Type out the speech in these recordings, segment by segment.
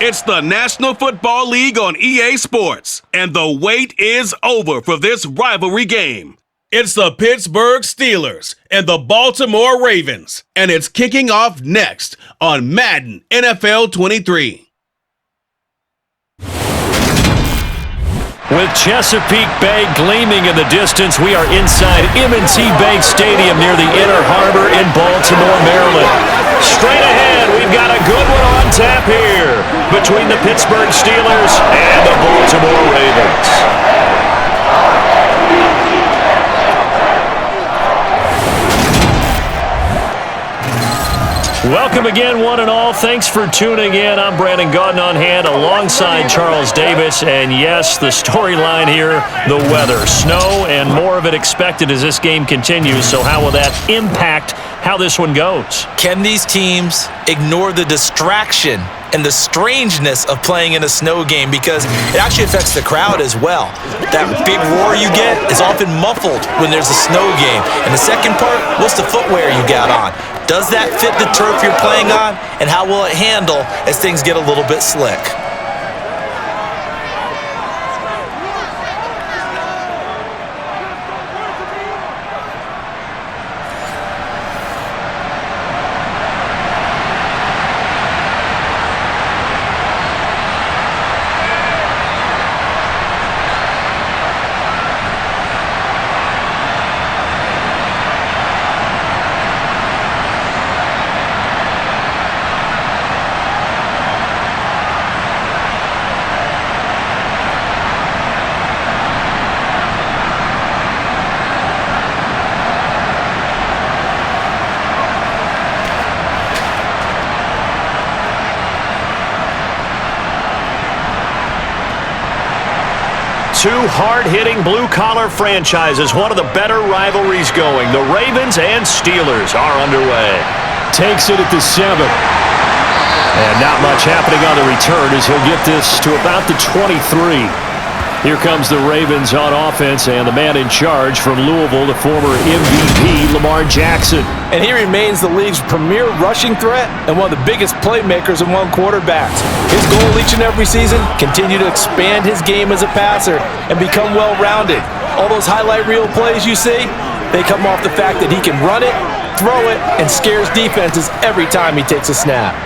It's the National Football League on EA Sports, and the wait is over for this rivalry game. It's the Pittsburgh Steelers and the Baltimore Ravens, and it's kicking off next on Madden NFL 23. With Chesapeake Bay gleaming in the distance, we are inside M&T Bank Stadium near the Inner Harbor in Baltimore, Maryland. Straight ahead, we've got a good one on tap here between the Pittsburgh Steelers and the Baltimore Ravens. Welcome again, one and all. Thanks for tuning in. I'm Brandon Gaudin on hand alongside Charles Davis. And yes, the storyline here, the weather. Snow and more of it expected as this game continues. So how will that impact how this one goes? Can these teams ignore the distraction and the strangeness of playing in a snow game, because it actually affects the crowd as well? That big roar you get is often muffled when there's a snow game. And the second part, what's the footwear you got on? Does that fit the turf you're playing on? And how will it handle as things get a little bit slick? Two hard-hitting blue-collar franchises, one of the better rivalries going. The Ravens and Steelers are underway. Takes it at the 7. And not much happening on the return as he'll get this to about the 23. Here comes the Ravens on offense, and the man in charge from Louisville, the former MVP, Lamar Jackson. And he remains the league's premier rushing threat and one of the biggest playmakers among quarterbacks. His goal each and every season, continue to expand his game as a passer and become well-rounded. All those highlight reel plays you see, they come off the fact that he can run it, throw it, and scares defenses every time he takes a snap.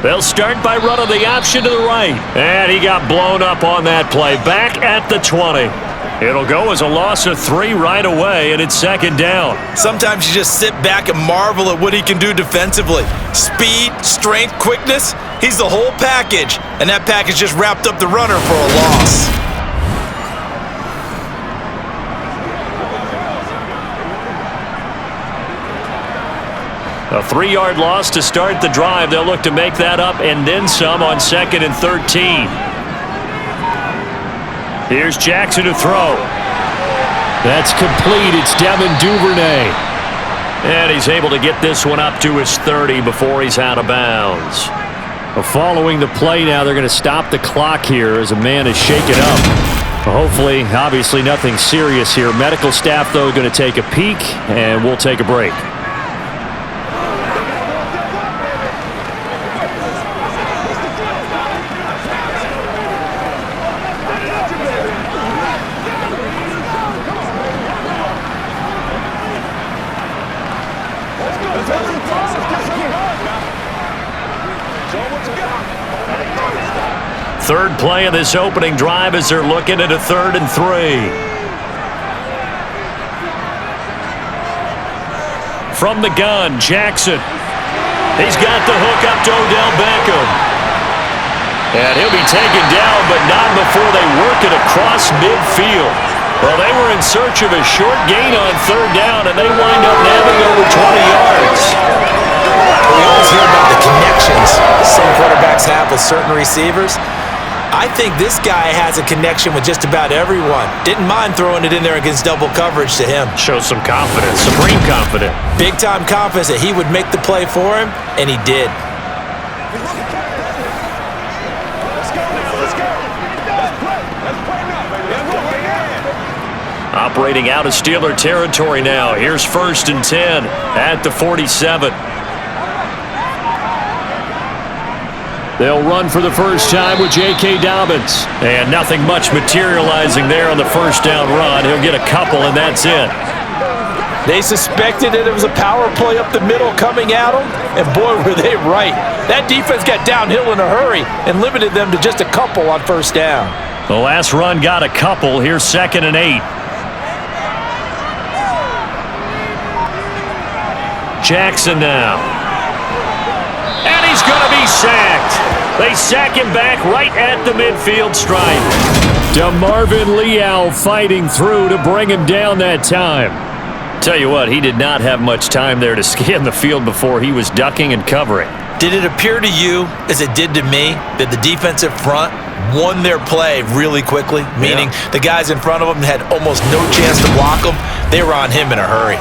They'll start by running the option to the right. And he got blown up on that play. Back at the 20. It'll go as a loss of 3 right away, and it's second down. Sometimes you just sit back and marvel at what he can do defensively. Speed, strength, quickness, he's the whole package. And that package just wrapped up the runner for a loss. A 3-yard loss to start the drive. They'll look to make that up and then some on 2nd and 13. Here's Jackson to throw. That's complete. It's Devin Duvernay. And he's able to get this one up to his 30 before he's out of bounds. Following the play now, they're going to stop the clock here as a man is shaken up. Hopefully, obviously nothing serious here. Medical staff, though, going to take a peek, and we'll take a break. Third play of this opening drive as they're looking at a 3rd and 3. From the gun, Jackson. He's got the hook up to Odell Beckham. And he'll be taken down, but not before they work it across midfield. Well, they were in search of a short gain on 3rd down, and they wind up nabbing over 20 yards. We always hear about the connections some quarterbacks have with certain receivers. I think this guy has a connection with just about everyone. Didn't mind throwing it in there against double coverage to him. Shows some confidence, supreme confidence. Big-time confidence that he would make the play for him, and he did. Operating out of Steeler territory now. Here's 1st and 10 at the 47. They'll run for the first time with J.K. Dobbins. And nothing much materializing there on the first down run. He'll get a couple, and that's it. They suspected that it was a power play up the middle coming at them, and boy, were they right. That defense got downhill in a hurry and limited them to just a couple on first down. The last run got a couple. Here's 2nd and 8. Jackson now. And he's going to be sacked. They sack him back right at the midfield stripe. DeMarvin Leal fighting through to bring him down that time. Tell you what, he did not have much time there to scan the field before he was ducking and covering. Did it appear to you, as it did to me, that the defensive front won their play really quickly? Meaning the guys in front of them had almost no chance to block him. They were on him in a hurry.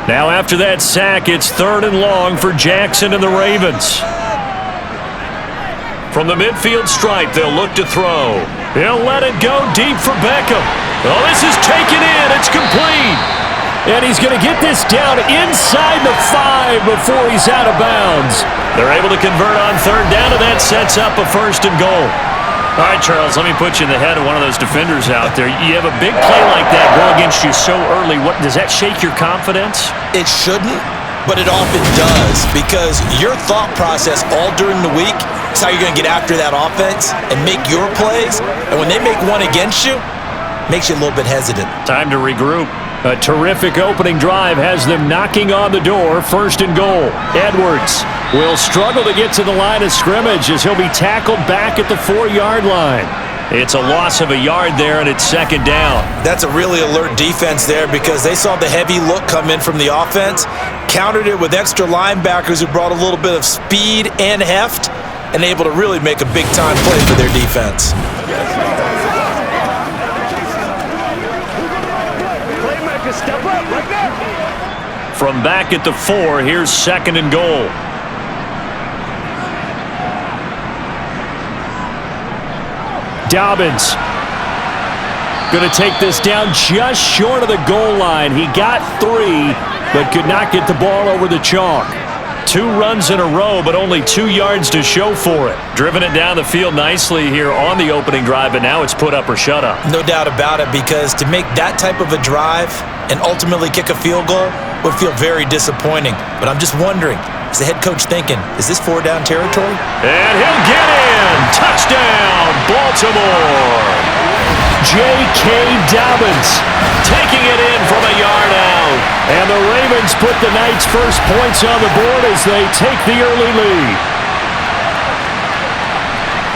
Now after that sack, it's 3rd and long for Jackson and the Ravens. From the midfield stripe, they'll look to throw. He'll let it go deep for Beckham. Oh, this is taken in. It's complete. And he's going to get this down inside the 5 before he's out of bounds. They're able to convert on 3rd down, and that sets up a 1st and goal. All right, Charles, let me put you in the head of one of those defenders out there. You have a big play like that go against you so early. Does that shake your confidence? It shouldn't, but it often does, because your thought process all during the week is how you're going to get after that offense and make your plays. And when they make one against you, it makes you a little bit hesitant. Time to regroup. A terrific opening drive has them knocking on the door. 1st and goal. Edwards will struggle to get to the line of scrimmage as he'll be tackled back at the 4-yard line. It's a loss of a yard there, and it's 2nd down. That's a really alert defense there, because they saw the heavy look come in from the offense, countered it with extra linebackers who brought a little bit of speed and heft, and able to really make a big-time play for their defense. Step up right there. From back at the 4, here's 2nd and goal. Dobbins going to take this down just short of the goal line. He got 3, but could not get the ball over the chalk. 2 runs in a row, but only 2 yards to show for it. Driven it down the field nicely here on the opening drive, but now it's put up or shut up. No doubt about it, because to make that type of a drive and ultimately kick a field goal would feel very disappointing. But I'm just wondering, is the head coach thinking, is this 4-down territory? And he'll get in! Touchdown, Baltimore! J.K. Dobbins taking it in from a yard out. And the Ravens put the night's first points on the board as they take the early lead.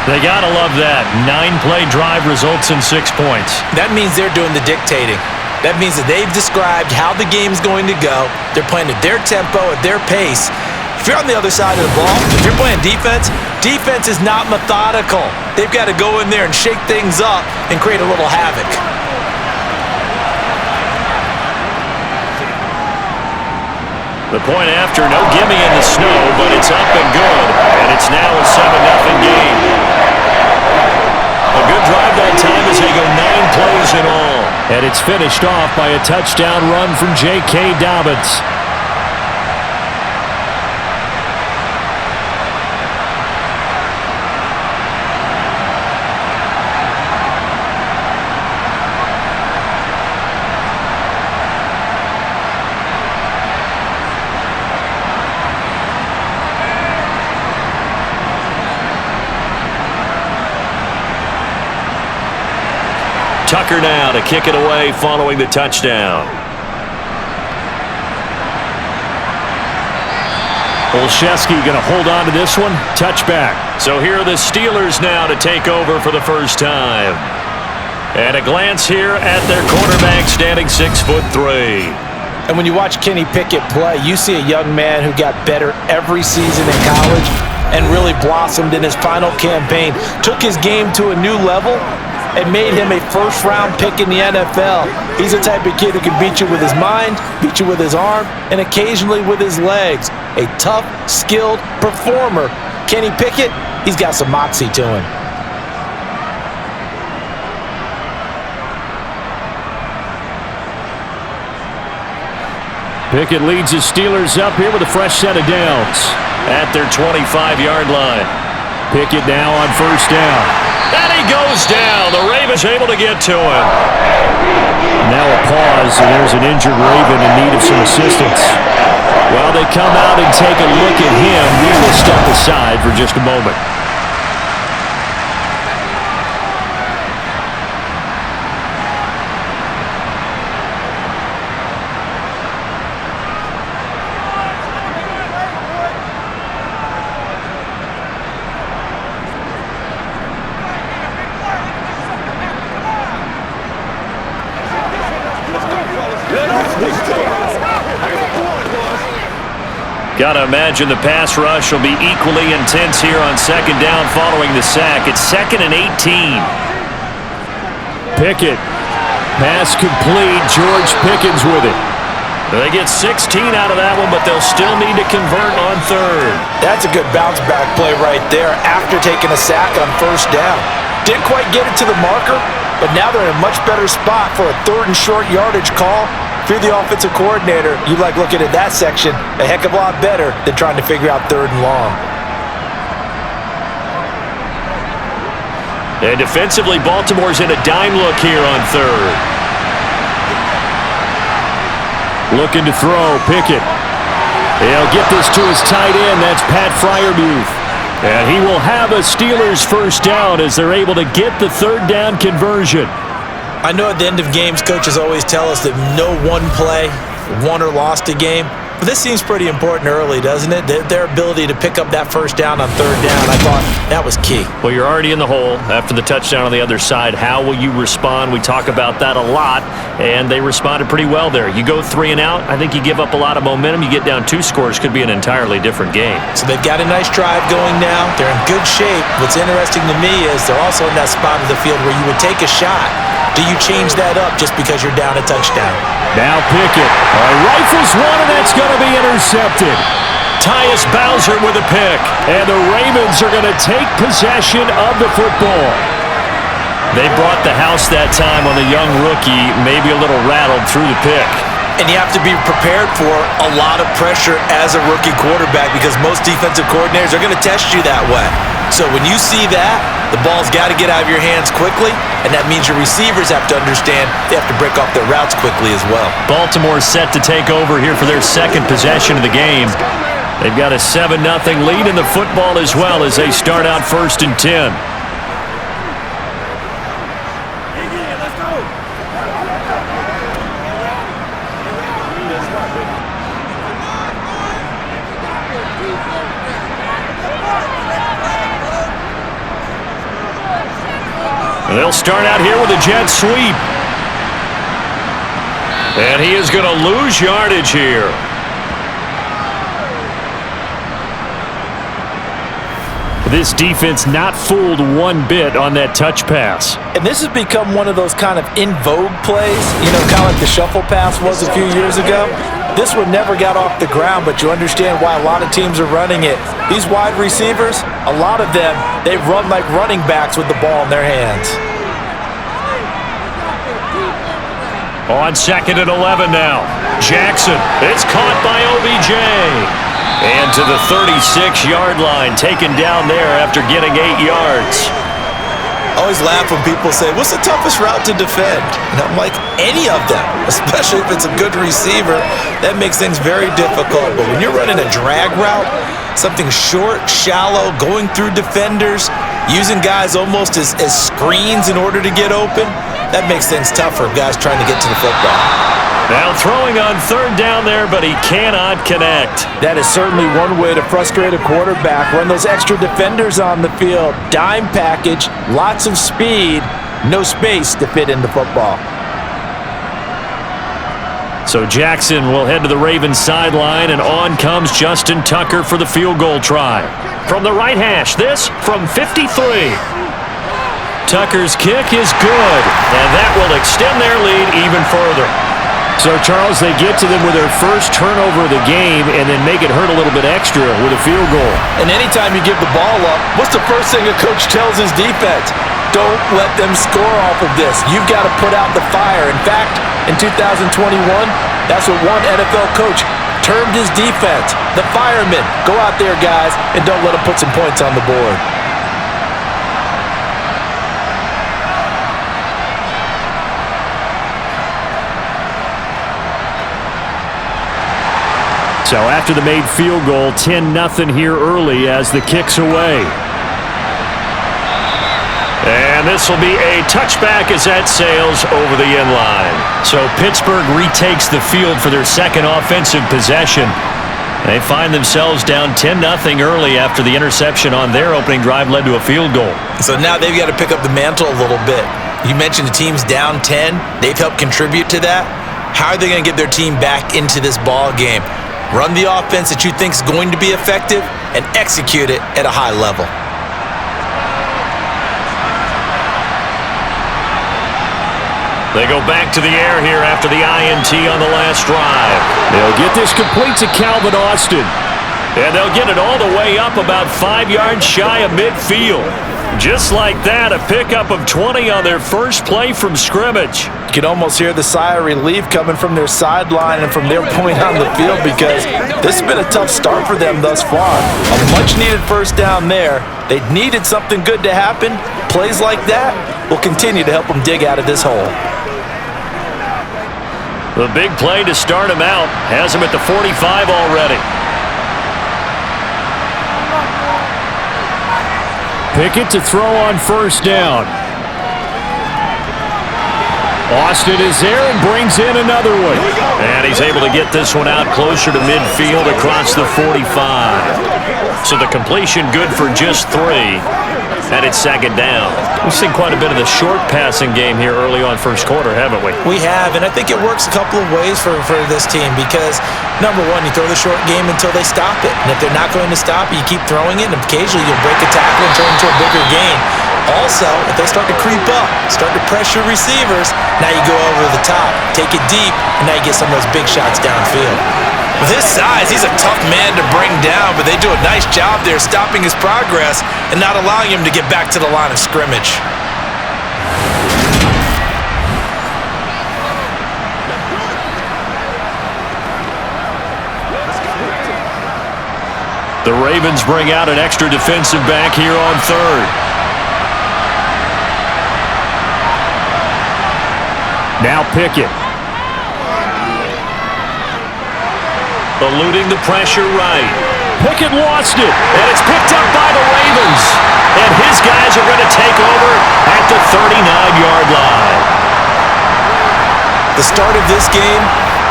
They gotta love that. 9-play drive results in 6 points. That means they're doing the dictating. That means that they've described how the game's going to go. They're playing at their tempo, at their pace. If you're on the other side of the ball, if you're playing defense, defense is not methodical. They've got to go in there and shake things up and create a little havoc. The point after, no gimme in the snow, but it's up and good. And it's now a 7-0 game. A good drive that time as they go 9 plays in all. And it's finished off by a touchdown run from J.K. Dobbins. Tucker now to kick it away following the touchdown. Olszewski going to hold on to this one. Touchback. So here are the Steelers now to take over for the first time. And a glance here at their quarterback, standing 6'3". And when you watch Kenny Pickett play, you see a young man who got better every season in college and really blossomed in his final campaign, took his game to a new level, and made him a first-round pick in the NFL. He's the type of kid who can beat you with his mind, beat you with his arm, and occasionally with his legs. A tough, skilled performer. Kenny Pickett, he's got some moxie to him. Pickett leads his Steelers up here with a fresh set of downs at their 25-yard line. Pickett now on first down. And he goes down. The Ravens able to get to him. Now a pause, and there's an injured Raven in need of some assistance. While they come out and take a look at him, we will step aside for just a moment. Gotta imagine the pass rush will be equally intense here on second down following the sack. It's 2nd and 18. Pickett. Pass complete. George Pickens with it. They get 16 out of that one, but they'll still need to convert on third. That's a good bounce-back play right there after taking a sack on first down. Didn't quite get it to the marker, but now they're in a much better spot for a 3rd and short yardage call. If you're the offensive coordinator, you like looking at that section a heck of a lot better than trying to figure out 3rd and long. And defensively, Baltimore's in a dime look here on third. Looking to throw, Pickett. He'll get this to his tight end. That's Pat Freiermuth. And he will have a Steelers first down as they're able to get the 3rd down conversion. I know at the end of games, coaches always tell us that no one play won or lost a game. But this seems pretty important early, doesn't it? Their ability to pick up that first down on 3rd down, I thought that was key. Well, you're already in the hole after the touchdown on the other side. How will you respond? We talk about that a lot, and they responded pretty well there. You go 3 and out, I think you give up a lot of momentum. You get down 2 scores, could be an entirely different game. So they've got a nice drive going now. They're in good shape. What's interesting to me is they're also in that spot of the field where you would take a shot. Do you change that up just because you're down a touchdown? Now Pickett. Rifles one, and that's going to be intercepted. Tyus Bowser with a pick. And the Ravens are going to take possession of the football. They brought the house that time on the young rookie, maybe a little rattled through the pick. And you have to be prepared for a lot of pressure as a rookie quarterback because most defensive coordinators are going to test you that way. So when you see that, the ball's got to get out of your hands quickly, and that means your receivers have to understand they have to break off their routes quickly as well. Baltimore set to take over here for their 2nd possession of the game. They've got a 7-0 lead in the football as well as they start out 1st and 10. They'll start out here with a jet sweep. And he is going to lose yardage here. This defense not fooled one bit on that touch pass. And this has become one of those kind of in vogue plays, kind of like the shuffle pass was a few years ago. This one never got off the ground, but you understand why a lot of teams are running it. These wide receivers, a lot of them, they run like running backs with the ball in their hands. On 2nd and 11 now. Jackson, it's caught by OBJ. And to the 36-yard line, taken down there after getting 8 yards. I always laugh when people say, what's the toughest route to defend? And I'm like, any of them, especially if it's a good receiver. That makes things very difficult. But when you're running a drag route, something short, shallow, going through defenders, using guys almost as screens in order to get open, that makes things tough for guys trying to get to the football. Now throwing on 3rd down there, but he cannot connect. That is certainly one way to frustrate a quarterback. Run those extra defenders on the field. Dime package, lots of speed, no space to fit in the football. So Jackson will head to the Ravens sideline, and on comes Justin Tucker for the field goal try. From the right hash, this from 53. Tucker's kick is good, and that will extend their lead even further. So, Charles, they get to them with their first turnover of the game and then make it hurt a little bit extra with a field goal. And anytime you give the ball up, what's the first thing a coach tells his defense? Don't let them score off of this. You've got to put out the fire. In fact, in 2021, that's what one NFL coach termed his defense, the firemen. Go out there, guys, and don't let them put some points on the board. So after the made field goal, 10-0 here early as the kick's away. And this will be a touchback as that sails over the end line. So Pittsburgh retakes the field for their second offensive possession. They find themselves down 10-0 early after the interception on their opening drive led to a field goal. So now they've got to pick up the mantle a little bit. You mentioned the team's down 10. They've helped contribute to that. How are they going to get their team back into this ball game? Run the offense that you think is going to be effective and execute it at a high level. They go back to the air here after the INT on the last drive. They'll get this complete to Calvin Austin. And they'll get it all the way up about 5 yards shy of midfield. Just like that, a pickup of 20 on their first play from scrimmage. You can almost hear the sigh of relief coming from their sideline and from their point on the field because this has been a tough start for them thus far. A much-needed first down there. They needed something good to happen. Plays like that will continue to help them dig out of this hole. The big play to start him out has him at the 45 already. Pickett to throw on first down. Austin is there and brings in another one. And he's able to get this one out closer to midfield across the 45. So the completion good for just 3. And it's second down. We've seen quite a bit of the short passing game here early on first quarter, haven't we? We have, and I think it works a couple of ways for this team because, number one, you throw the short game until they stop it. And if they're not going to stop it, you keep throwing it, and occasionally you'll break a tackle and turn into a bigger gain. Also, if they start to creep up, start to pressure receivers, now you go over the top, take it deep, and now you get some of those big shots downfield. With his size, he's a tough man to bring down, but they do a nice job there stopping his progress and not allowing him to get back to the line of scrimmage. The Ravens bring out an extra defensive back here on third. Now Pickett. Eluding the pressure right. Pickett lost it, and it's picked up by the Ravens. And his guys are going to take over at the 39-yard line. The start of this game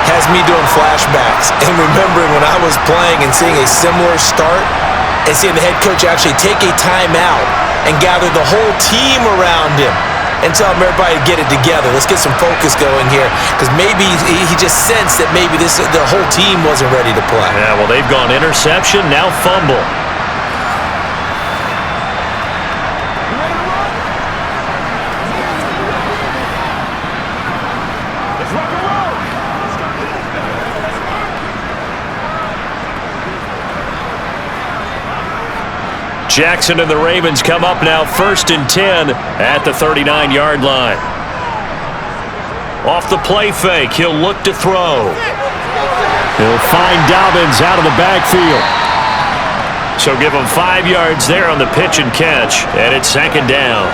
has me doing flashbacks and remembering when I was playing and seeing a similar start and seeing the head coach actually take a timeout and gather the whole team around him and tell him everybody to get it together. Let's get some focus going here because maybe he just sensed that maybe the whole team wasn't ready to play. Yeah, well, they've gone interception, now fumble. Jackson and the Ravens come up now 1st and 10 at the 39-yard line. Off the play fake, he'll look to throw. He'll find Dobbins out of the backfield. So give him 5 yards there on the pitch and catch, and it's second down.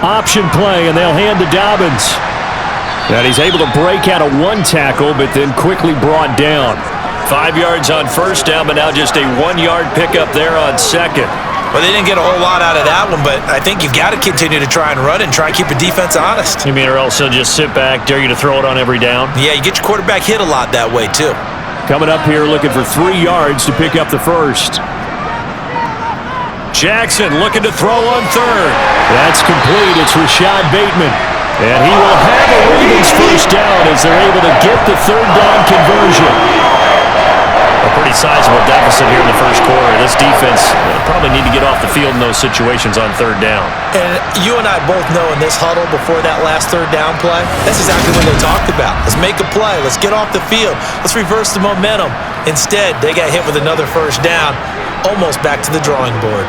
Option play, and they'll hand to Dobbins. And he's able to break out of one tackle, but then quickly brought down. 5 yards on first down, but now just a 1-yard pickup there on second. Well, they didn't get a whole lot out of that one, but I think you've got to continue to try and run and try and keep a defense honest. You mean or else they'll just sit back, dare you to throw it on every down? Yeah, you get your quarterback hit a lot that way, too. Coming up here looking for 3 yards to pick up the first. Jackson looking to throw on third. That's complete. It's Rashad Bateman. And he will have a Ravens first down as they're able to get the third down conversion. A pretty sizable deficit here in the first quarter. This defense probably need to get off the field in those situations on third down. And you and I both know in this huddle before that last third down play, that's exactly what they talked about. Let's make a play. Let's get off the field. Let's reverse the momentum. Instead, they got hit with another first down, almost back to the drawing board.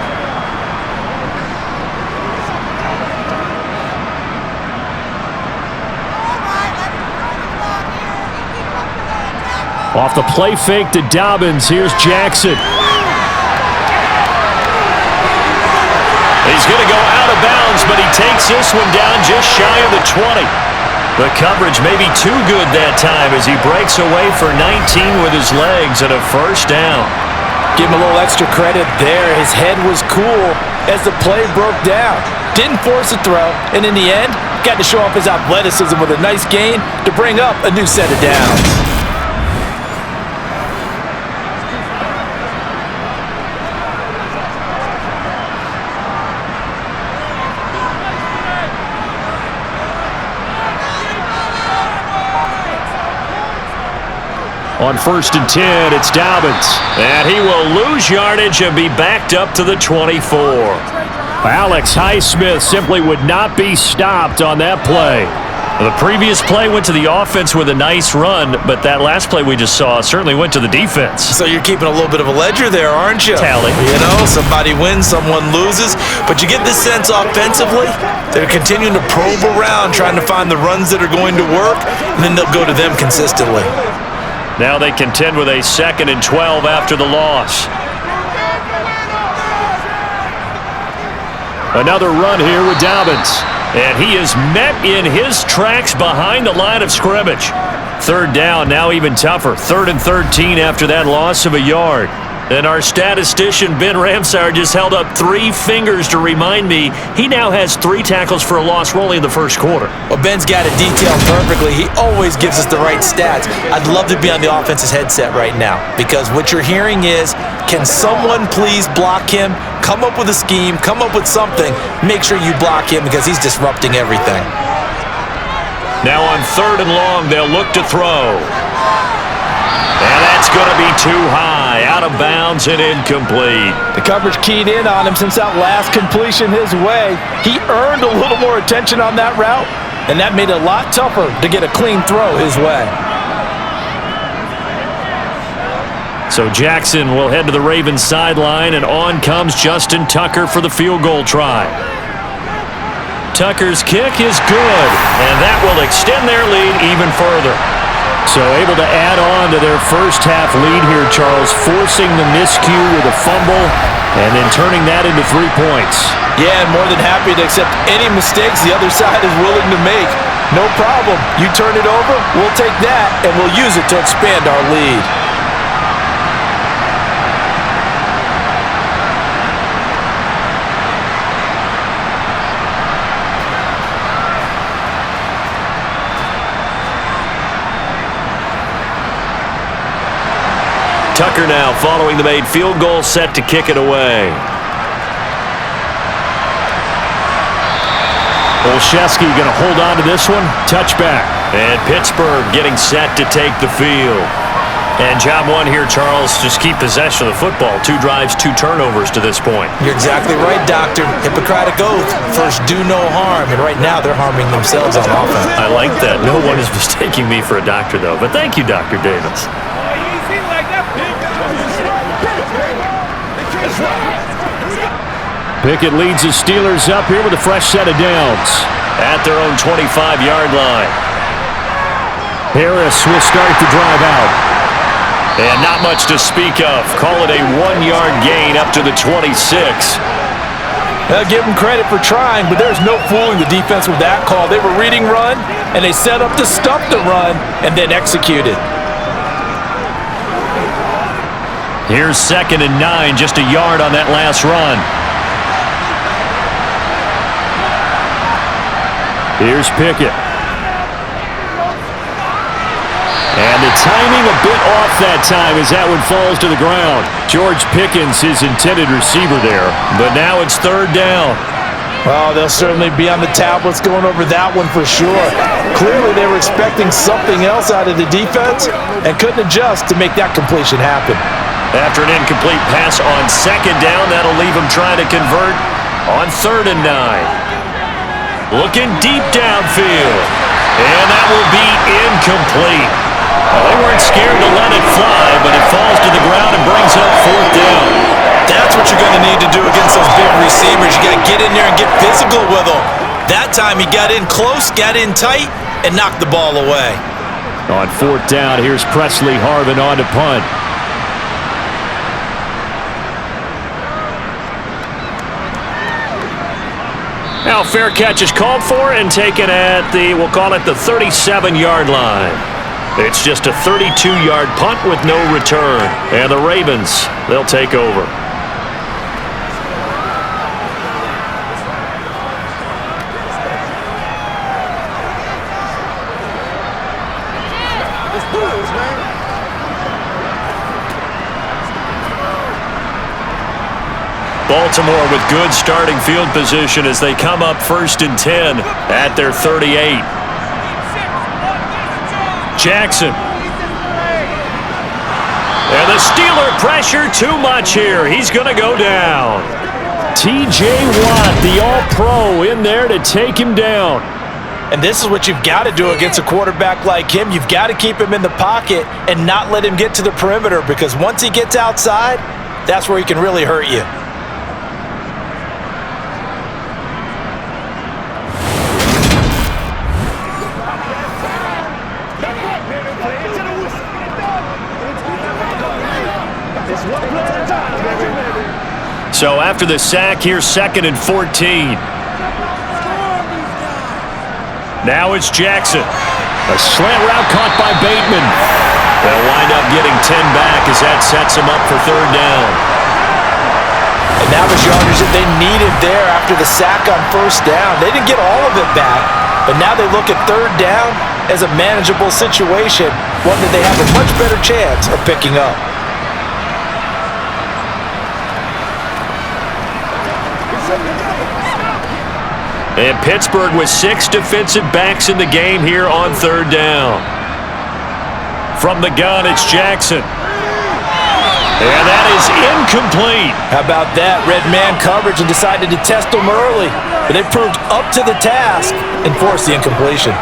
Off the play fake to Dobbins. Here's Jackson. He's going to go out of bounds, but he takes this one down just shy of the 20. The coverage may be too good that time as he breaks away for 19 with his legs and a first down. Give him a little extra credit there. His head was cool as the play broke down. Didn't force a throw, and in the end, got to show off his athleticism with a nice gain to bring up a new set of downs. On 1st and 10, it's Dobbins. And he will lose yardage and be backed up to the 24. Alex Highsmith simply would not be stopped on that play. The previous play went to the offense with a nice run, but that last play we just saw certainly went to the defense. So you're keeping a little bit of a ledger there, aren't you? Tally. You know, somebody wins, someone loses. But you get this sense offensively, they're continuing to probe around, trying to find the runs that are going to work, and then they'll go to them consistently. Now they contend with a 2nd and 12 after the loss. Another run here with Dobbins. And he is met in his tracks behind the line of scrimmage. Third down, now even tougher. 3rd and 13 after that loss of a yard. And our statistician, Ben Ramsauer, just held up 3 fingers to remind me he now has 3 tackles for a loss only in the first quarter. Well, Ben's got it detailed perfectly. He always gives us the right stats. I'd love to be on the offense's headset right now because what you're hearing is, can someone please block him? Come up with a scheme, come up with something. Make sure you block him because he's disrupting everything. Now on 3rd and long, they'll look to throw. And that's going to be too high, out of bounds and incomplete. The coverage keyed in on him since that last completion his way. He earned a little more attention on that route, and that made it a lot tougher to get a clean throw his way. So Jackson will head to the Ravens sideline, and on comes Justin Tucker for the field goal try. Tucker's kick is good, and that will extend their lead even further. So able to add on to their first half lead here, Charles, forcing the miscue with a fumble and then turning that into 3 points. Yeah, and more than happy to accept any mistakes the other side is willing to make. No problem. You turn it over, we'll take that, and we'll use it to expand our lead. Tucker now following the made field goal, set to kick it away. Olszewski going to hold on to this one. Touchback. And Pittsburgh getting set to take the field. And job one here, Charles, just keep possession of the football. 2 drives, 2 turnovers to this point. You're exactly right, Doctor. Hippocratic oath. First, do no harm. And right now, they're harming themselves on offense. I like that. No one is mistaking me for a doctor, though. But thank you, Dr. Davis. Pickett leads the Steelers up here with a fresh set of downs at their own 25-yard line. Harris will start the drive out. And not much to speak of. Call it a 1-yard gain up to the 26. I'll give them credit for trying, but there's no fooling the defense with that call. They were reading run, and they set up to stuff the run, and then executed. Here's 2nd and 9, just a yard on that last run. Here's Pickett. And the timing a bit off that time as that one falls to the ground. George Pickens, his intended receiver there. But now it's third down. Well, they'll certainly be on the tablets going over that one for sure. Clearly, they were expecting something else out of the defense and couldn't adjust to make that completion happen. After an incomplete pass on second down, that'll leave him trying to convert on 3rd and 9. Looking deep downfield. And that will be incomplete. Well, they weren't scared to let it fly, but it falls to the ground and brings up 4th down. That's what you're going to need to do against those big receivers. You got to get in there and get physical with them. That time he got in close, got in tight, and knocked the ball away. On 4th down, here's Presley Harvin on to punt. Now fair catch is called for and taken at the, we'll call it the 37-yard line. It's just a 32-yard punt with no return. And the Ravens, they'll take over. Baltimore with good starting field position as they come up 1st and 10 at their 38. Jackson. And the Steeler pressure too much here. He's going to go down. T.J. Watt, the All-Pro, in there to take him down. And this is what you've got to do against a quarterback like him. You've got to keep him in the pocket and not let him get to the perimeter, because once he gets outside, that's where he can really hurt you. So after the sack, here's 2nd and 14. Now it's Jackson. A slant route caught by Bateman. They'll wind up getting 10 back as that sets them up for 3rd down. And that was yardage that they needed there after the sack on 1st down. They didn't get all of it back, but now they look at 3rd down as a manageable situation, one that they have a much better chance of picking up. And Pittsburgh with 6 defensive backs in the game here on 3rd down. From the gun, it's Jackson. And that is incomplete. How about that? Red man coverage and decided to test them early. But they proved up to the task and forced the incompletion.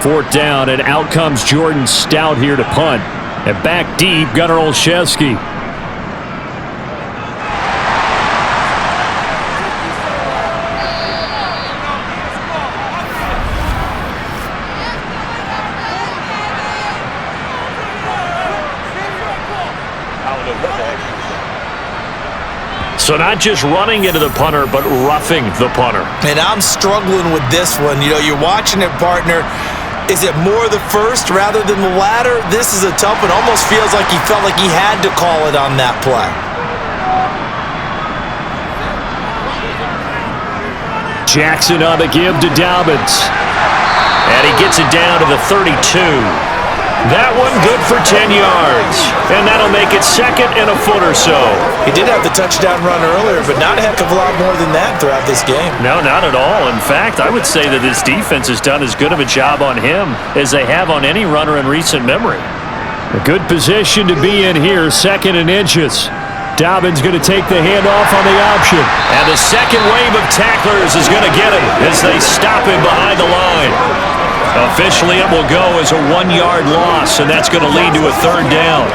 Fourth down, and out comes Jordan Stout here to punt. And back deep, Gunnar Olszewski. So not just running into the punter, but roughing the punter. And I'm struggling with this one. You know, you're watching it, partner. Is it more the first rather than the latter? This is a tough one. Almost feels like he felt like he had to call it on that play. Jackson on the give to Dobbins. And he gets it down to the 32. That one good for 10 yards. And that'll make it 2nd and a foot or so. He did have the touchdown run earlier, but not a heck of a lot more than that throughout this game. No, not at all. In fact, I would say that this defense has done as good of a job on him as they have on any runner in recent memory. A good position to be in here, 2nd and inches. Dobbins going to take the handoff on the option. And the second wave of tacklers is going to get him as they stop him behind the line. Officially, it will go as a 1-yard loss, and that's going to lead to a 3rd down.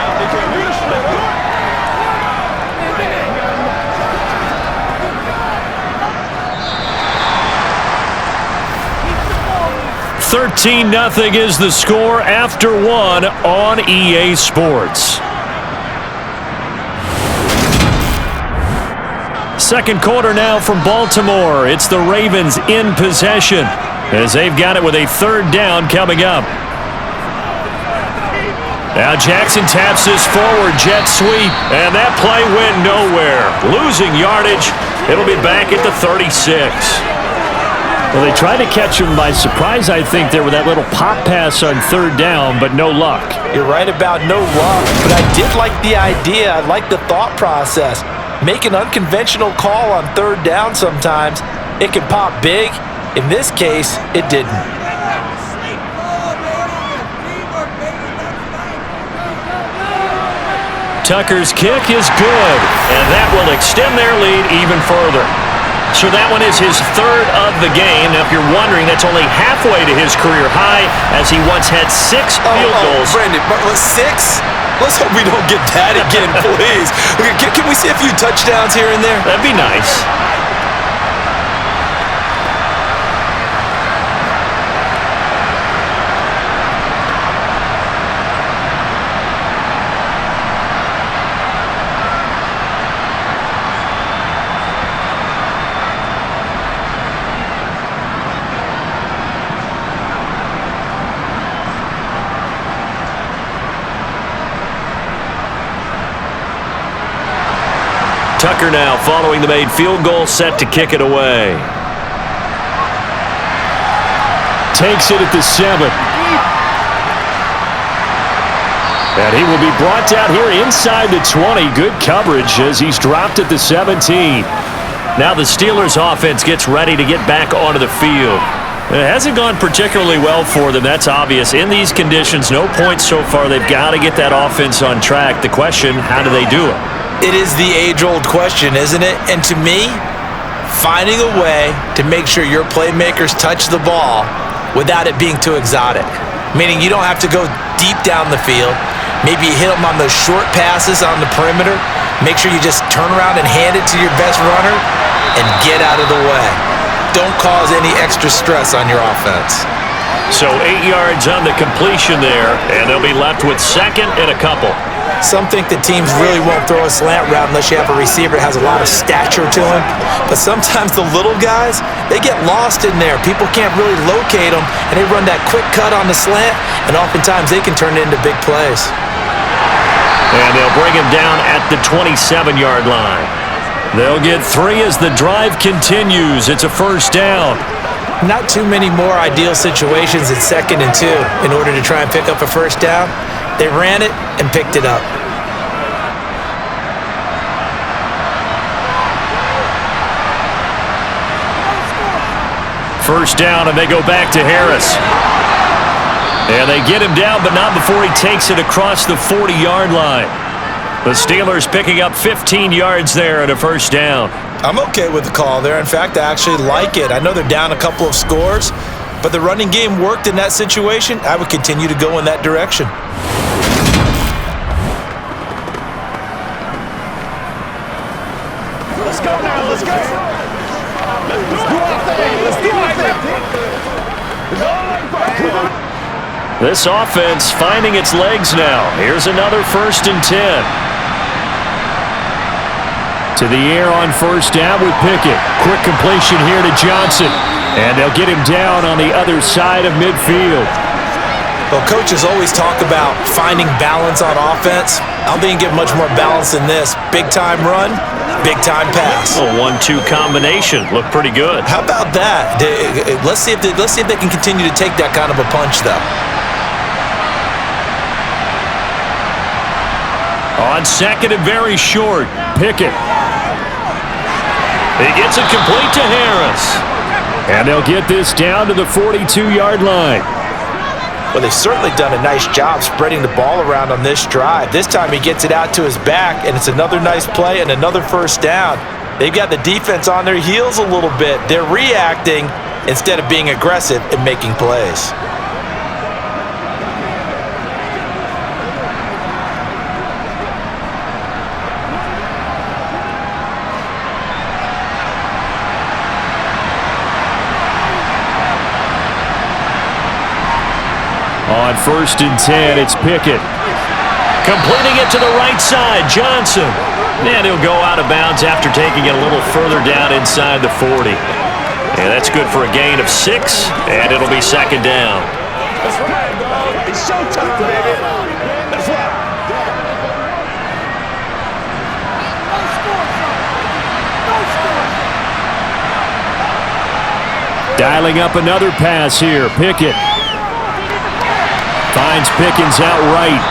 $13-0 is the score after 1 on EA Sports. Second quarter now from Baltimore. It's the Ravens in possession. as they've got it with a 3rd down coming up. Now Jackson taps this forward, jet sweep, and that play went nowhere. Losing yardage. It'll be back at the 36. Well, they tried to catch him by surprise, I think, there with that little pop pass on 3rd down, but no luck. You're right about no luck, but I did like the idea. I like the thought process. Make an unconventional call on 3rd down sometimes. It can pop big. In this case, it didn't. Tucker's kick is good, and that will extend their lead even further. So that one is his 3rd of the game. Now, if you're wondering, that's only halfway to his career high, as he once had 6 field goals. Brandon, but 6? Let's hope we don't get that again, please. Can we see a few touchdowns here and there? That'd be nice. Tucker now following the made field goal, set to kick it away. Takes it at the 7. And he will be brought down here inside the 20. Good coverage as he's dropped at the 17. Now the Steelers offense gets ready to get back onto the field. It hasn't gone particularly well for them, that's obvious. In these conditions, no points so far. They've got to get that offense on track. The question, how do they do it? It is the age-old question, isn't it? And to me, finding a way to make sure your playmakers touch the ball without it being too exotic. Meaning you don't have to go deep down the field. Maybe you hit them on those short passes on the perimeter. Make sure you just turn around and hand it to your best runner and get out of the way. Don't cause any extra stress on your offense. So 8 yards on the completion there, and they'll be left with 2nd and a couple. Some think that teams really won't throw a slant route unless you have a receiver that has a lot of stature to him. But sometimes the little guys, they get lost in there. People can't really locate them, and they run that quick cut on the slant, and oftentimes they can turn it into big plays. And they'll bring him down at the 27-yard line. They'll get 3 as the drive continues. It's a 1st down. Not too many more ideal situations in 2nd and 2 in order to try and pick up a 1st down. They ran it and picked it up. First down, and they go back to Harris. And they get him down, but not before he takes it across the 40-yard line. The Steelers picking up 15 yards there and a 1st down. I'm okay with the call there. In fact, I actually like it. I know they're down a couple of scores, but the running game worked in that situation. I would continue to go in that direction. Let's go now, let's go. Let's do our thing, let's do our thing. This offense finding its legs now. Here's another 1st and 10. To the air on 1st down with Pickett. Quick completion here to Johnson. And they'll get him down on the other side of midfield. Well, coaches always talk about finding balance on offense. I don't think you get much more balance than this. Big-time run, big-time pass. A 1-2 combination. Looked pretty good. How about that? Let's see if they can continue to take that kind of a punch, though. On 2nd and very short, Pickett. He gets it complete to Harris. And they'll get this down to the 42-yard line. Well, they've certainly done a nice job spreading the ball around on this drive. This time he gets it out to his back, and it's another nice play and another 1st down. They've got the defense on their heels a little bit. They're reacting instead of being aggressive and making plays. On 1st and 10, it's Pickett. Completing it to the right side, Johnson. And he'll go out of bounds after taking it a little further down inside the 40. And that's good for a gain of 6, and it'll be second down. That's right, dog. It's showtime, baby. That's right. Dialing up another pass here. Pickett finds Pickens out right.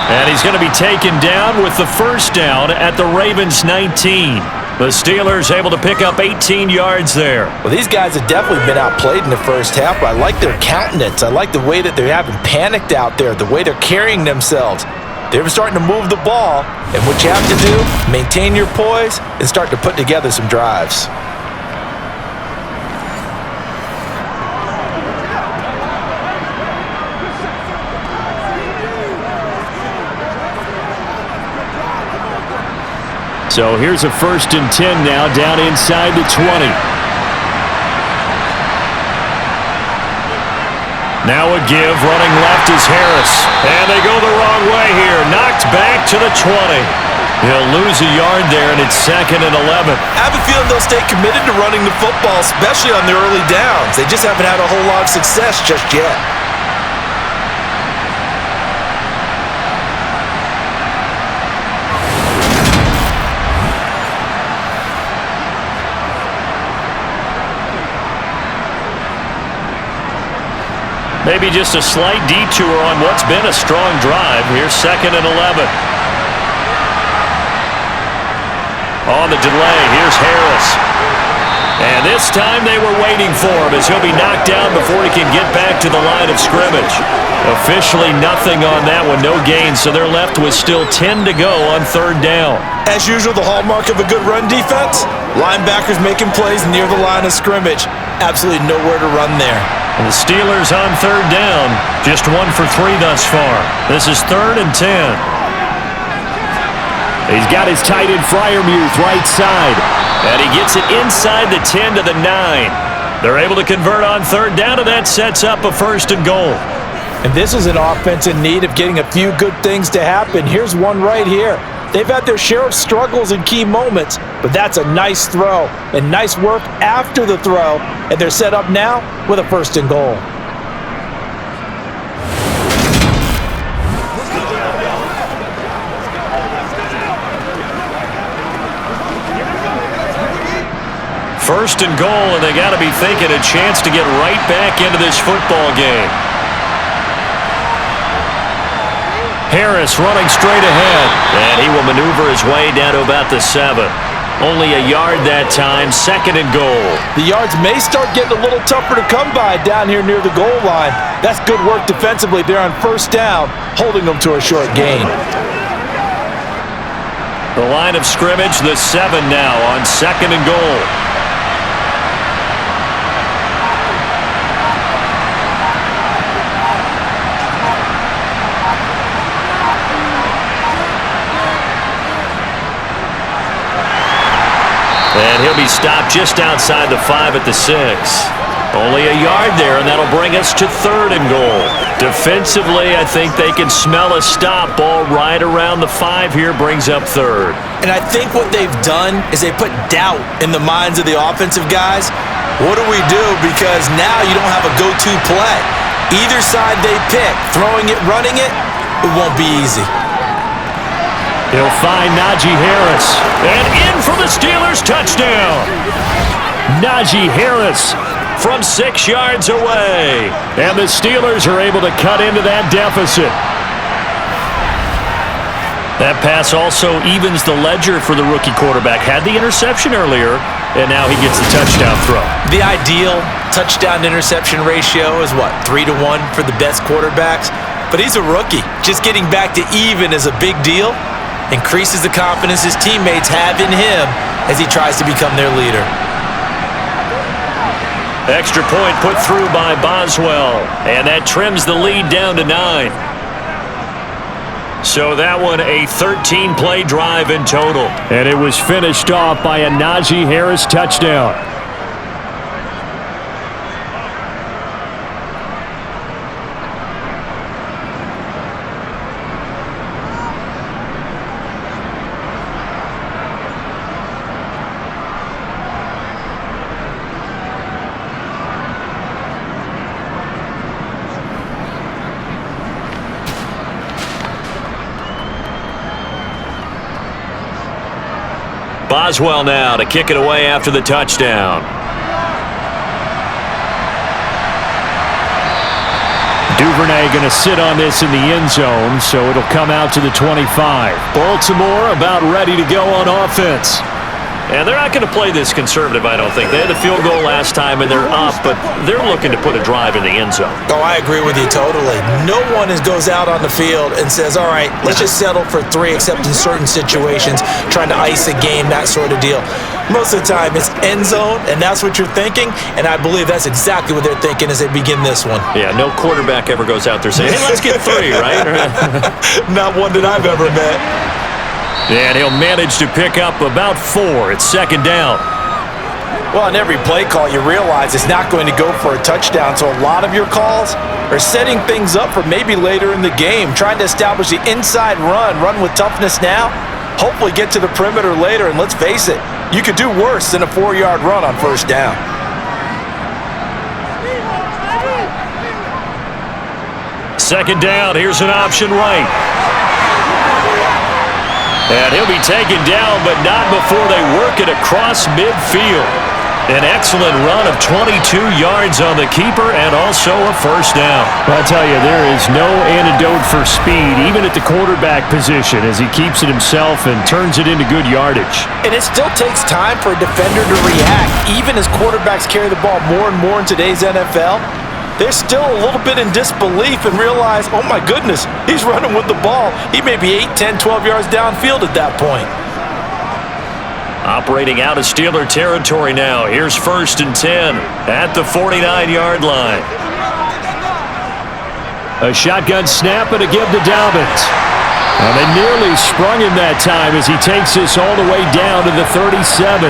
And he's going to be taken down with the first down at the Ravens' 19. The Steelers able to pick up 18 yards there. Well, these guys have definitely been outplayed in the first half, but I like their countenance. I like the way that they haven't panicked out there, the way they're carrying themselves. They're starting to move the ball, and what you have to do, maintain your poise and start to put together some drives. So here's a 1st and 10 now, down inside the 20. Now a give, running left is Harris. And they go the wrong way here. Knocked back to the 20. He'll lose a yard there, and it's 2nd and 11. I have a feeling they'll stay committed to running the football, especially on the early downs. They just haven't had a whole lot of success just yet. Maybe just a slight detour on what's been a strong drive. Here's 2nd and 11. On the delay, here's Harris. And this time they were waiting for him as he'll be knocked down before he can get back to the line of scrimmage. Officially nothing on that one, no gain, so they're left with still 10 to go on 3rd down. As usual, the hallmark of a good run defense, linebackers making plays near the line of scrimmage. Absolutely nowhere to run there. And the Steelers on 3rd down, just 1 for 3 thus far. This is 3rd and 10. He's got his tight end Freiermuth right side. And he gets it inside the 10 to the 9. They're able to convert on 3rd down, and that sets up a 1st and goal. And this is an offense in need of getting a few good things to happen. Here's one right here. They've had their share of struggles in key moments, but that's a nice throw and nice work after the throw, and they're set up now with a 1st and goal. First and goal, and they got to be thinking a chance to get right back into this football game. Harris running straight ahead, and he will maneuver his way down to about the 7. Only a yard that time, 2nd and goal. The yards may start getting a little tougher to come by down here near the goal line. That's good work defensively there on 1st down, holding them to a short gain. The line of scrimmage, the 7 now on 2nd and goal. And he'll be stopped just outside the 5 at the 6. Only a yard there, and that'll bring us to 3rd and goal. Defensively, I think they can smell a stop. Ball right around the 5 here brings up 3rd. And I think what they've done is they put doubt in the minds of the offensive guys. What do we do? Because now you don't have a go-to play. Either side they pick, throwing it, running it, it won't be easy. He'll find Najee Harris. And in for the Steelers, touchdown. Najee Harris from 6 yards away. And the Steelers are able to cut into that deficit. That pass also evens the ledger for the rookie quarterback. Had the interception earlier, and now he gets the touchdown throw. The ideal touchdown-interception ratio is what, 3 to 1 for the best quarterbacks? But he's a rookie. Just getting back to even is a big deal. Increases the confidence his teammates have in him as he tries to become their leader. Extra point put through by Boswell, and that trims the lead down to 9. So that one a 13-play drive in total. And it was finished off by a Najee Harris touchdown. Boswell now to kick it away after the touchdown. Duvernay going to sit on this in the end zone, so it'll come out to the 25. Baltimore about ready to go on offense. And they're not going to play this conservative, I don't think. They had a field goal last time, and they're up, but they're looking to put a drive in the end zone. Oh, I agree with you totally. No one goes out on the field and says, all right, let's just settle for 3, except in certain situations, trying to ice a game, that sort of deal. Most of the time, it's end zone, and that's what you're thinking, and I believe that's exactly what they're thinking as they begin this one. Yeah, no quarterback ever goes out there saying, hey, let's get 3, right? Not one that I've ever met. And he'll manage to pick up about 4. It's second down. Well, on every play call, you realize it's not going to go for a touchdown, so a lot of your calls are setting things up for maybe later in the game, trying to establish the inside run with toughness now, hopefully get to the perimeter later, and let's face it, you could do worse than a 4-yard run on first down. Second down, here's an option right. And he'll be taken down, but not before they work it across midfield. An excellent run of 22 yards on the keeper and also a first down. I'll tell you, there is no antidote for speed, even at the quarterback position, as he keeps it himself and turns it into good yardage. And it still takes time for a defender to react, even as quarterbacks carry the ball more and more in today's NFL. They're still a little bit in disbelief and realize, oh my goodness, he's running with the ball. He may be 8, 10, 12 yards downfield at that point. Operating out of Steeler territory now. Here's 1st and 10 at the 49-yard line. A shotgun snap and a give to Dobbins. And they nearly sprung him that time as he takes this all the way down to the 37.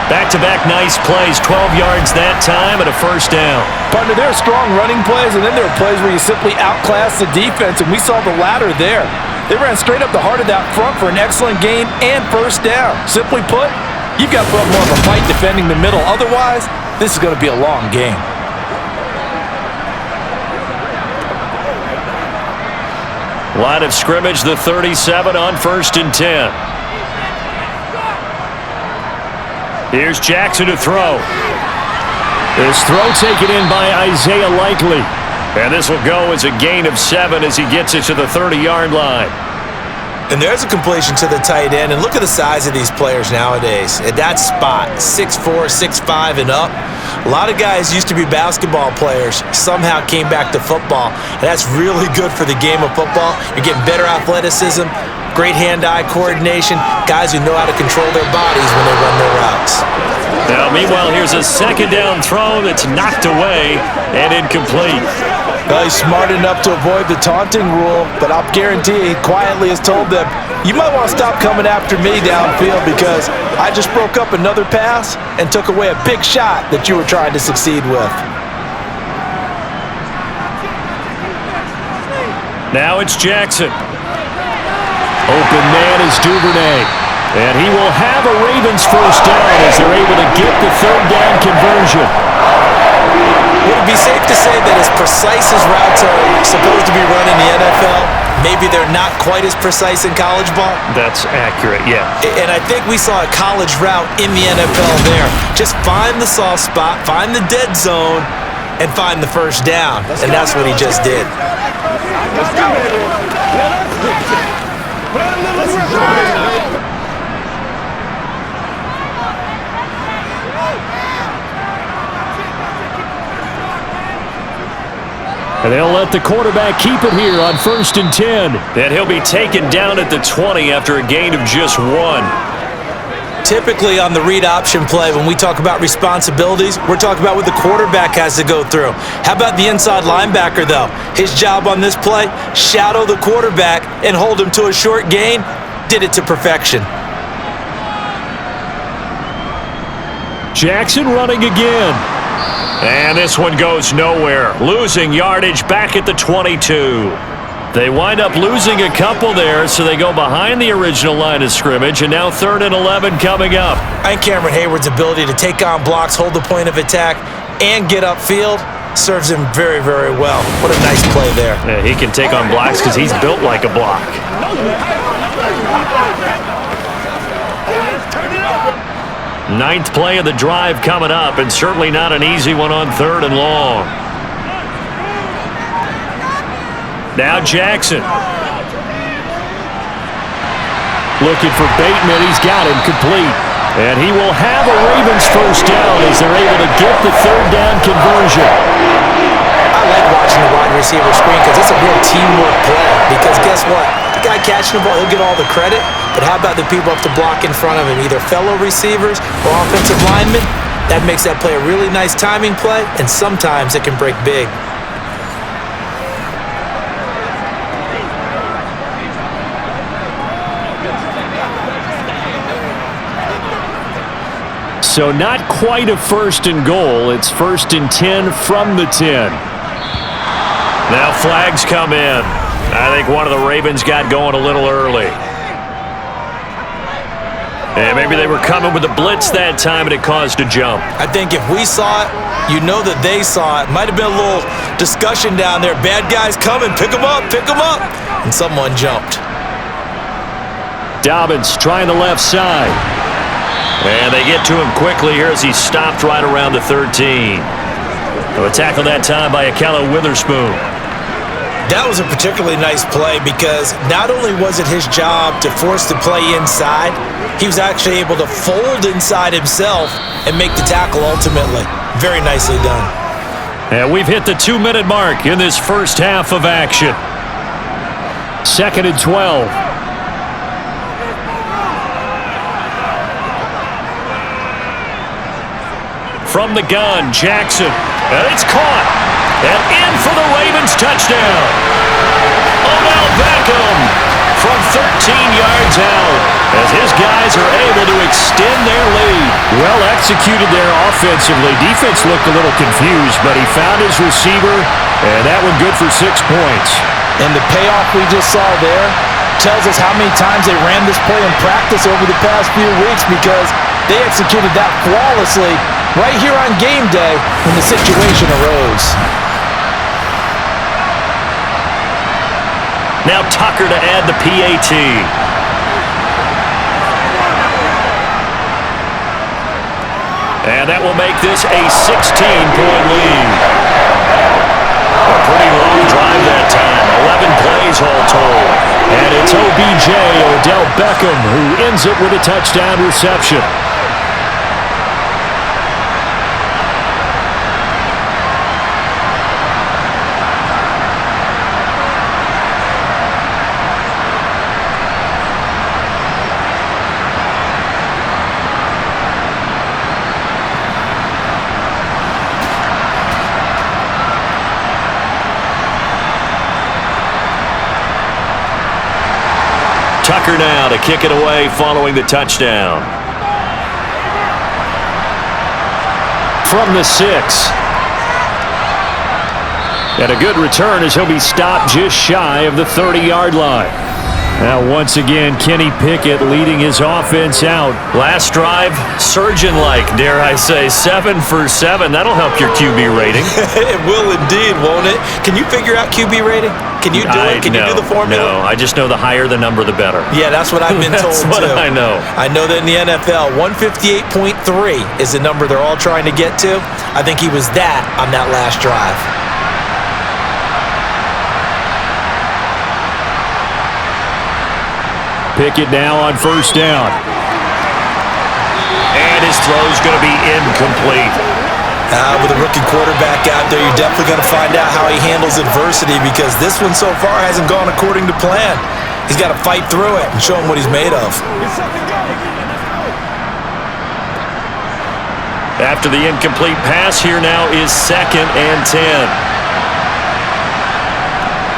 Back-to-back nice plays, 12 yards that time and a first down. Partner, there are strong running plays, and then there are plays where you simply outclass the defense, and we saw the latter there. They ran straight up the heart of that front for an excellent gain and first down. Simply put, you've got to put up more of a fight defending the middle. Otherwise, this is going to be a long game. Line of scrimmage, the 37 on 1st and 10. Here's Jackson to throw. This throw taken in by Isaiah Likely. And this will go as a gain of 7 as he gets it to the 30-yard line. And there's a completion to the tight end. And look at the size of these players nowadays. At that spot, 6'4", 6'5", and up. A lot of guys used to be basketball players, somehow came back to football. And that's really good for the game of football. You're getting better athleticism, great hand-eye coordination, guys who know how to control their bodies when they run their routes. Now, meanwhile, here's a second down throw that's knocked away and incomplete. Well, he's smart enough to avoid the taunting rule, but I'll guarantee he quietly has told them, you might want to stop coming after me downfield because I just broke up another pass and took away a big shot that you were trying to succeed with. Now it's Jackson. Open man is Duvernay. And he will have a Ravens first down as they're able to get the third down conversion. Would it be safe to say that as precise as routes are supposed to be run in the NFL, maybe they're not quite as precise in college ball? That's accurate, yeah. And I think we saw a college route in the NFL there. Just find the soft spot, find the dead zone, and find the first down. And that's what he just did. And they'll let the quarterback keep it here on 1st and 10. And he'll be taken down at the 20 after a gain of just 1. Typically on the read option play, when we talk about responsibilities, we're talking about what the quarterback has to go through. How about the inside linebacker, though? His job on this play, shadow the quarterback and hold him to a short gain. Did it to perfection. Jackson running again. And this one goes nowhere. Losing yardage back at the 22. They wind up losing a couple there, so they go behind the original line of scrimmage, and now 3rd and 11 coming up. I think Cameron Hayward's ability to take on blocks, hold the point of attack, and get upfield serves him very, very well. What a nice play there. Yeah, he can take on blocks because he's built like a block. Ninth play of the drive coming up, and certainly not an easy one on 3rd and long. Now Jackson. Looking for Bateman. He's got him complete. And he will have a Ravens first down as they're able to get the 3rd down conversion. I like watching the wide receiver screen because it's a real teamwork play. Because guess what? The guy catching the ball, he'll get all the credit. But how about the people up to block in front of him, either fellow receivers or offensive linemen? That makes that play a really nice timing play, and sometimes it can break big. So not quite a 1st and goal. It's 1st and 10 from the 10. Now flags come in. I think one of the Ravens got going a little early. And maybe they were coming with a blitz that time and it caused a jump. I think if we saw it, you know that they saw it. Might have been a little discussion down there. Bad guys coming. Pick them up. Pick them up. And someone jumped. Dobbins trying the left side. And they get to him quickly here as he stopped right around the 13. A tackle that time by Akello Witherspoon. That was a particularly nice play because not only was it his job to force the play inside, he was actually able to fold inside himself and make the tackle ultimately. Very nicely done. And we've hit the 2-minute mark in this first half of action. 2nd and 12. From the gun, Jackson. And it's caught. And in for the Ravens touchdown. Odell Beckham from 13 yards out as his guys are able to extend their lead. Well executed there offensively. Defense looked a little confused, but he found his receiver, and that one good for 6 points. And the payoff we just saw there tells us how many times they ran this play in practice over the past few weeks because they executed that flawlessly right here on game day when the situation arose. Now Tucker to add the PAT. And that will make this a 16-point lead. A pretty long drive that time. 11 plays all told. And it's OBJ, Odell Beckham, who ends it with a touchdown reception. Tucker now to kick it away following the touchdown. From the 6. And a good return as he'll be stopped just shy of the 30-yard line. Now once again, Kenny Pickett leading his offense out. Last drive, surgeon-like, dare I say, 7 for 7. That'll help your QB rating. It will indeed, won't it? Can you figure out QB rating? Can you do it? Can you do the formula? No, I just know the higher the number, the better. Yeah, that's what I've been told, That's what too. I know. I know that in the NFL, 158.3 is the number they're all trying to get to. I think he was that on that last drive. Pickett now on first down. And his throw's going to be incomplete. With a rookie quarterback out there, you're definitely going to find out how he handles adversity because this one so far hasn't gone according to plan. He's got to fight through it and show him what he's made of. After the incomplete pass, here now is 2nd and 10.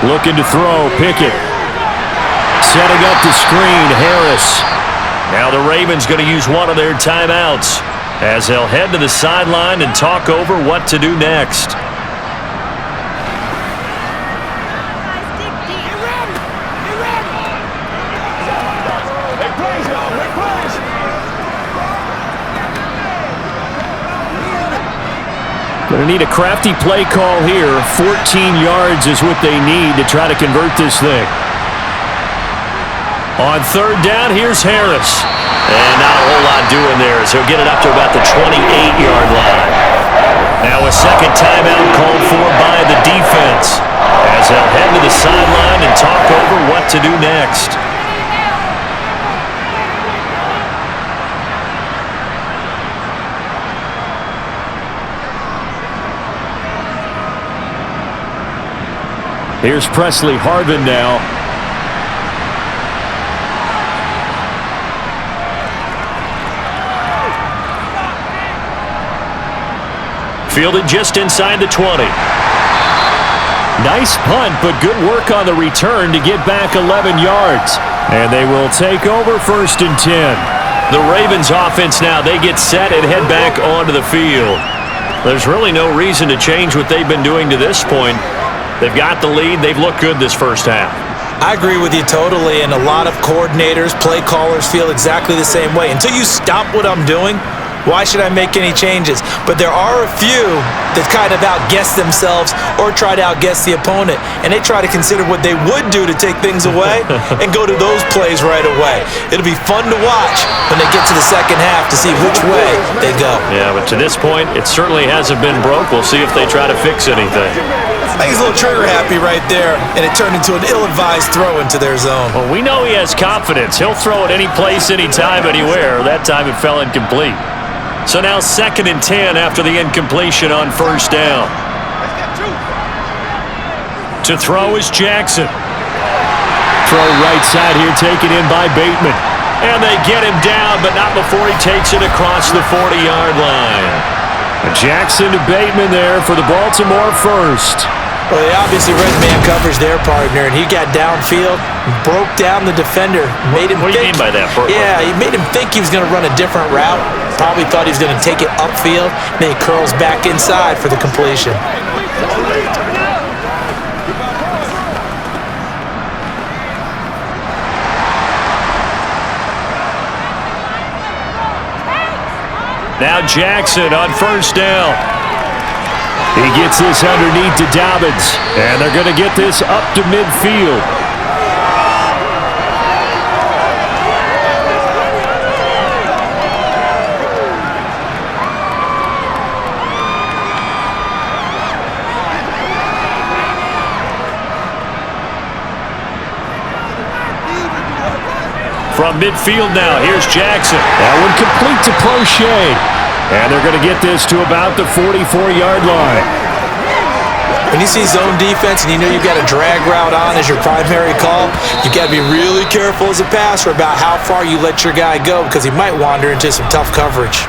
Looking to throw, Pickett. Setting up the screen, Harris. Now the Ravens going to use one of their timeouts as they'll head to the sideline and talk over what to do next. Going to need a crafty play call here. 14 yards is what they need to try to convert this thing. On third down, here's Harris. And not a whole lot doing there, so he'll get it up to about the 28-yard line. Now a second timeout called for by the defense, as they'll head to the sideline and talk over what to do next. Here's Presley Harvin now. Fielded just inside the 20. Nice punt, but good work on the return to get back 11 yards. And they will take over 1st and 10. The Ravens offense now, they get set and head back onto the field. There's really no reason to change what they've been doing to this point. They've got the lead. They've looked good this first half. I agree with you totally, and a lot of coordinators, play callers feel exactly the same way. Until you stop what I'm doing, why should I make any changes? But there are a few that kind of outguess themselves or try to outguess the opponent, and they try to consider what they would do to take things away and go to those plays right away. It'll be fun to watch when they get to the second half to see which way they go. Yeah, but to this point, it certainly hasn't been broke. We'll see if they try to fix anything. I think he's a little trigger happy right there, and it turned into an ill-advised throw into their zone. Well, we know he has confidence. He'll throw it any place, anytime, anywhere. That time it fell incomplete. So now 2nd and 10 after the incompletion on 1st down. To throw is Jackson. Throw right side here taken in by Bateman. And they get him down, but not before he takes it across the 40-yard line. Jackson to Bateman there for the Baltimore first. Well, they obviously read man coverage their partner, and he got downfield, broke down the defender, made him What do you mean by that? Yeah, he made him think he was going to run a different route. Probably thought he was going to take it upfield. Then he curls back inside for the completion. Now Jackson on 1st down. He gets this underneath to Dobbins, and they're going to get this up to midfield. From midfield now, here's Jackson. That one complete to Crochet. And they're going to get this to about the 44-yard line. When you see zone defense and you know you've got a drag route on as your primary call, you've got to be really careful as a passer about how far you let your guy go because he might wander into some tough coverage.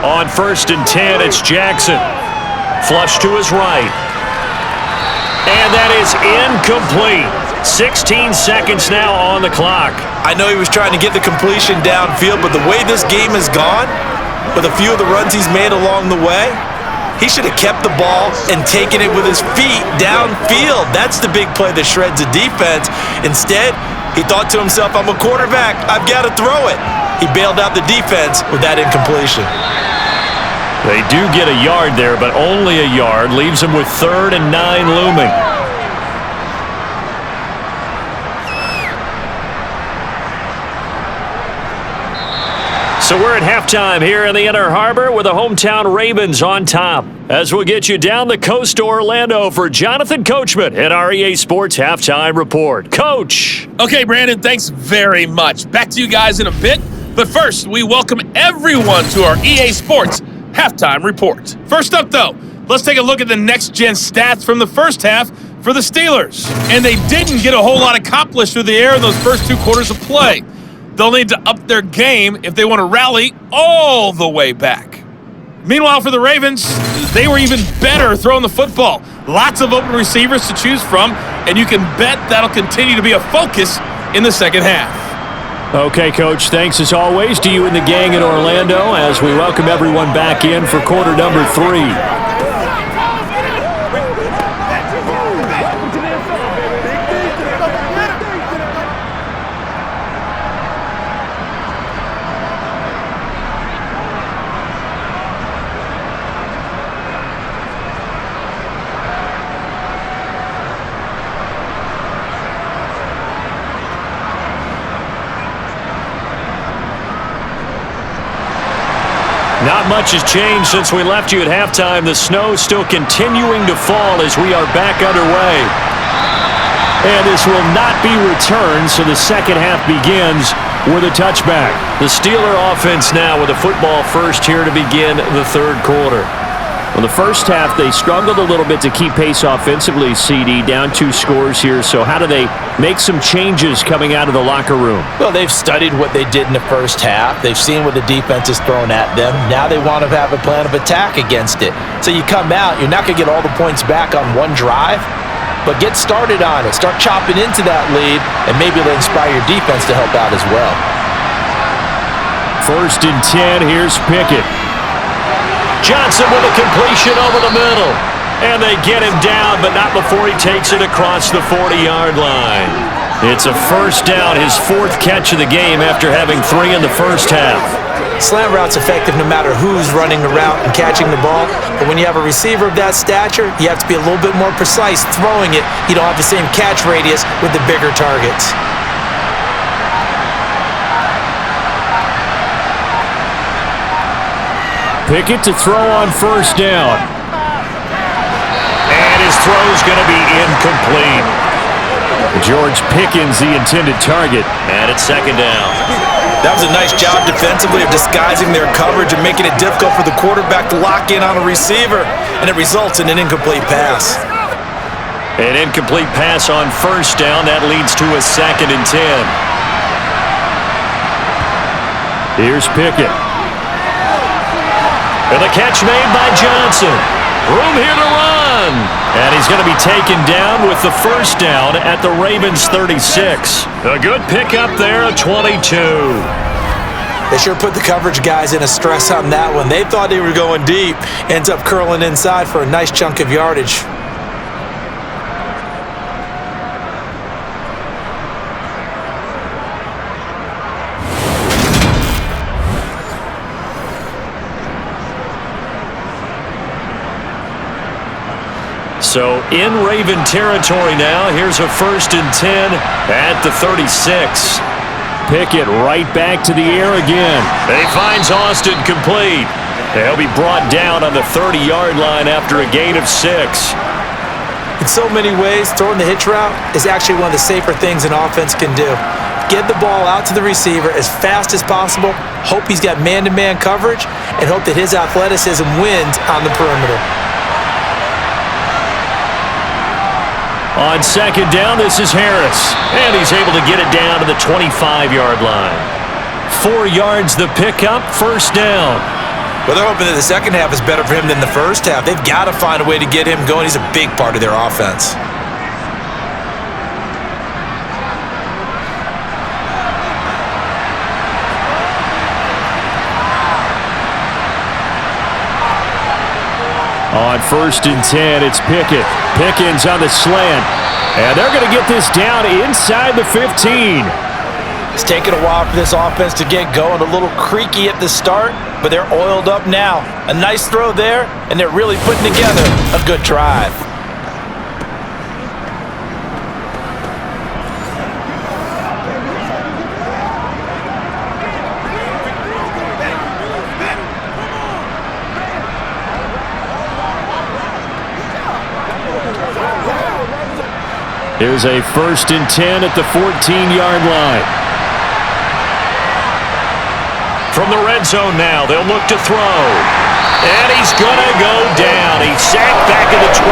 On 1st and 10, it's Jackson. Flush to his right. And that is incomplete. 16 seconds now on the clock. I know he was trying to get the completion downfield, but the way this game has gone, with a few of the runs he's made along the way, he should have kept the ball and taken it with his feet downfield. That's the big play that shreds a defense. Instead, he thought to himself, I'm a quarterback. I've got to throw it. He bailed out the defense with that incompletion. They do get a yard there, but only a yard. Leaves them with 3rd and 9 looming. So we're at halftime here in the Inner Harbor with the hometown Ravens on top. As we'll get you down the coast to Orlando for Jonathan Coachman at our EA Sports Halftime Report. Coach! Okay, Brandon, thanks very much. Back to you guys in a bit. But first, we welcome everyone to our EA Sports Halftime Report. First up, though, let's take a look at the next-gen stats from the first half for the Steelers. And they didn't get a whole lot accomplished through the air in those first 2 quarters of play. They'll need to up their game if they want to rally all the way back. Meanwhile, for the Ravens, they were even better throwing the football. Lots of open receivers to choose from, and you can bet that'll continue to be a focus in the second half. Okay, Coach, thanks as always to you and the gang in Orlando as we welcome everyone back in for quarter number 3. Not much has changed since we left you at halftime. The snow still continuing to fall as we are back underway. And this will not be returned, so the second half begins with a touchback. The Steeler offense now with a football first here to begin the third quarter. Well, the first half, they struggled a little bit to keep pace offensively, CD, down 2 scores here. So how do they make some changes coming out of the locker room? Well, they've studied what they did in the first half. They've seen what the defense is throwing at them. Now they want to have a plan of attack against it. So you come out, you're not going to get all the points back on one drive, but get started on it. Start chopping into that lead, and maybe it'll inspire your defense to help out as well. 1st and 10, here's Pickett. Johnson with a completion over the middle. And they get him down, but not before he takes it across the 40-yard line. It's a first down, his 4th catch of the game after having 3 in the first half. Slant route's effective no matter who's running the route and catching the ball. But when you have a receiver of that stature, you have to be a little bit more precise throwing it. You don't have the same catch radius with the bigger targets. Pickett to throw on first down. And his throw's going to be incomplete. George Pickens, the intended target. And it's second down. That was a nice job defensively of disguising their coverage and making it difficult for the quarterback to lock in on a receiver, and it results in an incomplete pass. An incomplete pass on first down. That leads to a 2nd and 10. Here's Pickett. And the catch made by Johnson. Room here to run. And he's going to be taken down with the first down at the Ravens' 36. A good pickup there, a 22. They sure put the coverage guys in a stress on that one. They thought they were going deep. Ends up curling inside for a nice chunk of yardage. So in Raven territory now. Here's a 1st and 10 at the 36. Pickett right back to the air again. He finds Austin complete. He'll be brought down on the 30-yard line after a gain of 6. In so many ways, throwing the hitch route is actually one of the safer things an offense can do. Get the ball out to the receiver as fast as possible, hope he's got man-to-man coverage, and hope that his athleticism wins on the perimeter. On second down, this is Harris. And he's able to get it down to the 25-yard line. 4 yards the pickup, first down. Well, they're hoping that the second half is better for him than the first half. They've got to find a way to get him going. He's a big part of their offense. On 1st and 10, it's Pickett. Pickens on the slant. And they're going to get this down inside the 15. It's taken a while for this offense to get going. A little creaky at the start, but they're oiled up now. A nice throw there, and they're really putting together a good drive. Here's a 1st and 10 at the 14-yard line. From the red zone now, they'll look to throw. And he's going to go down. He's sacked back at the 24.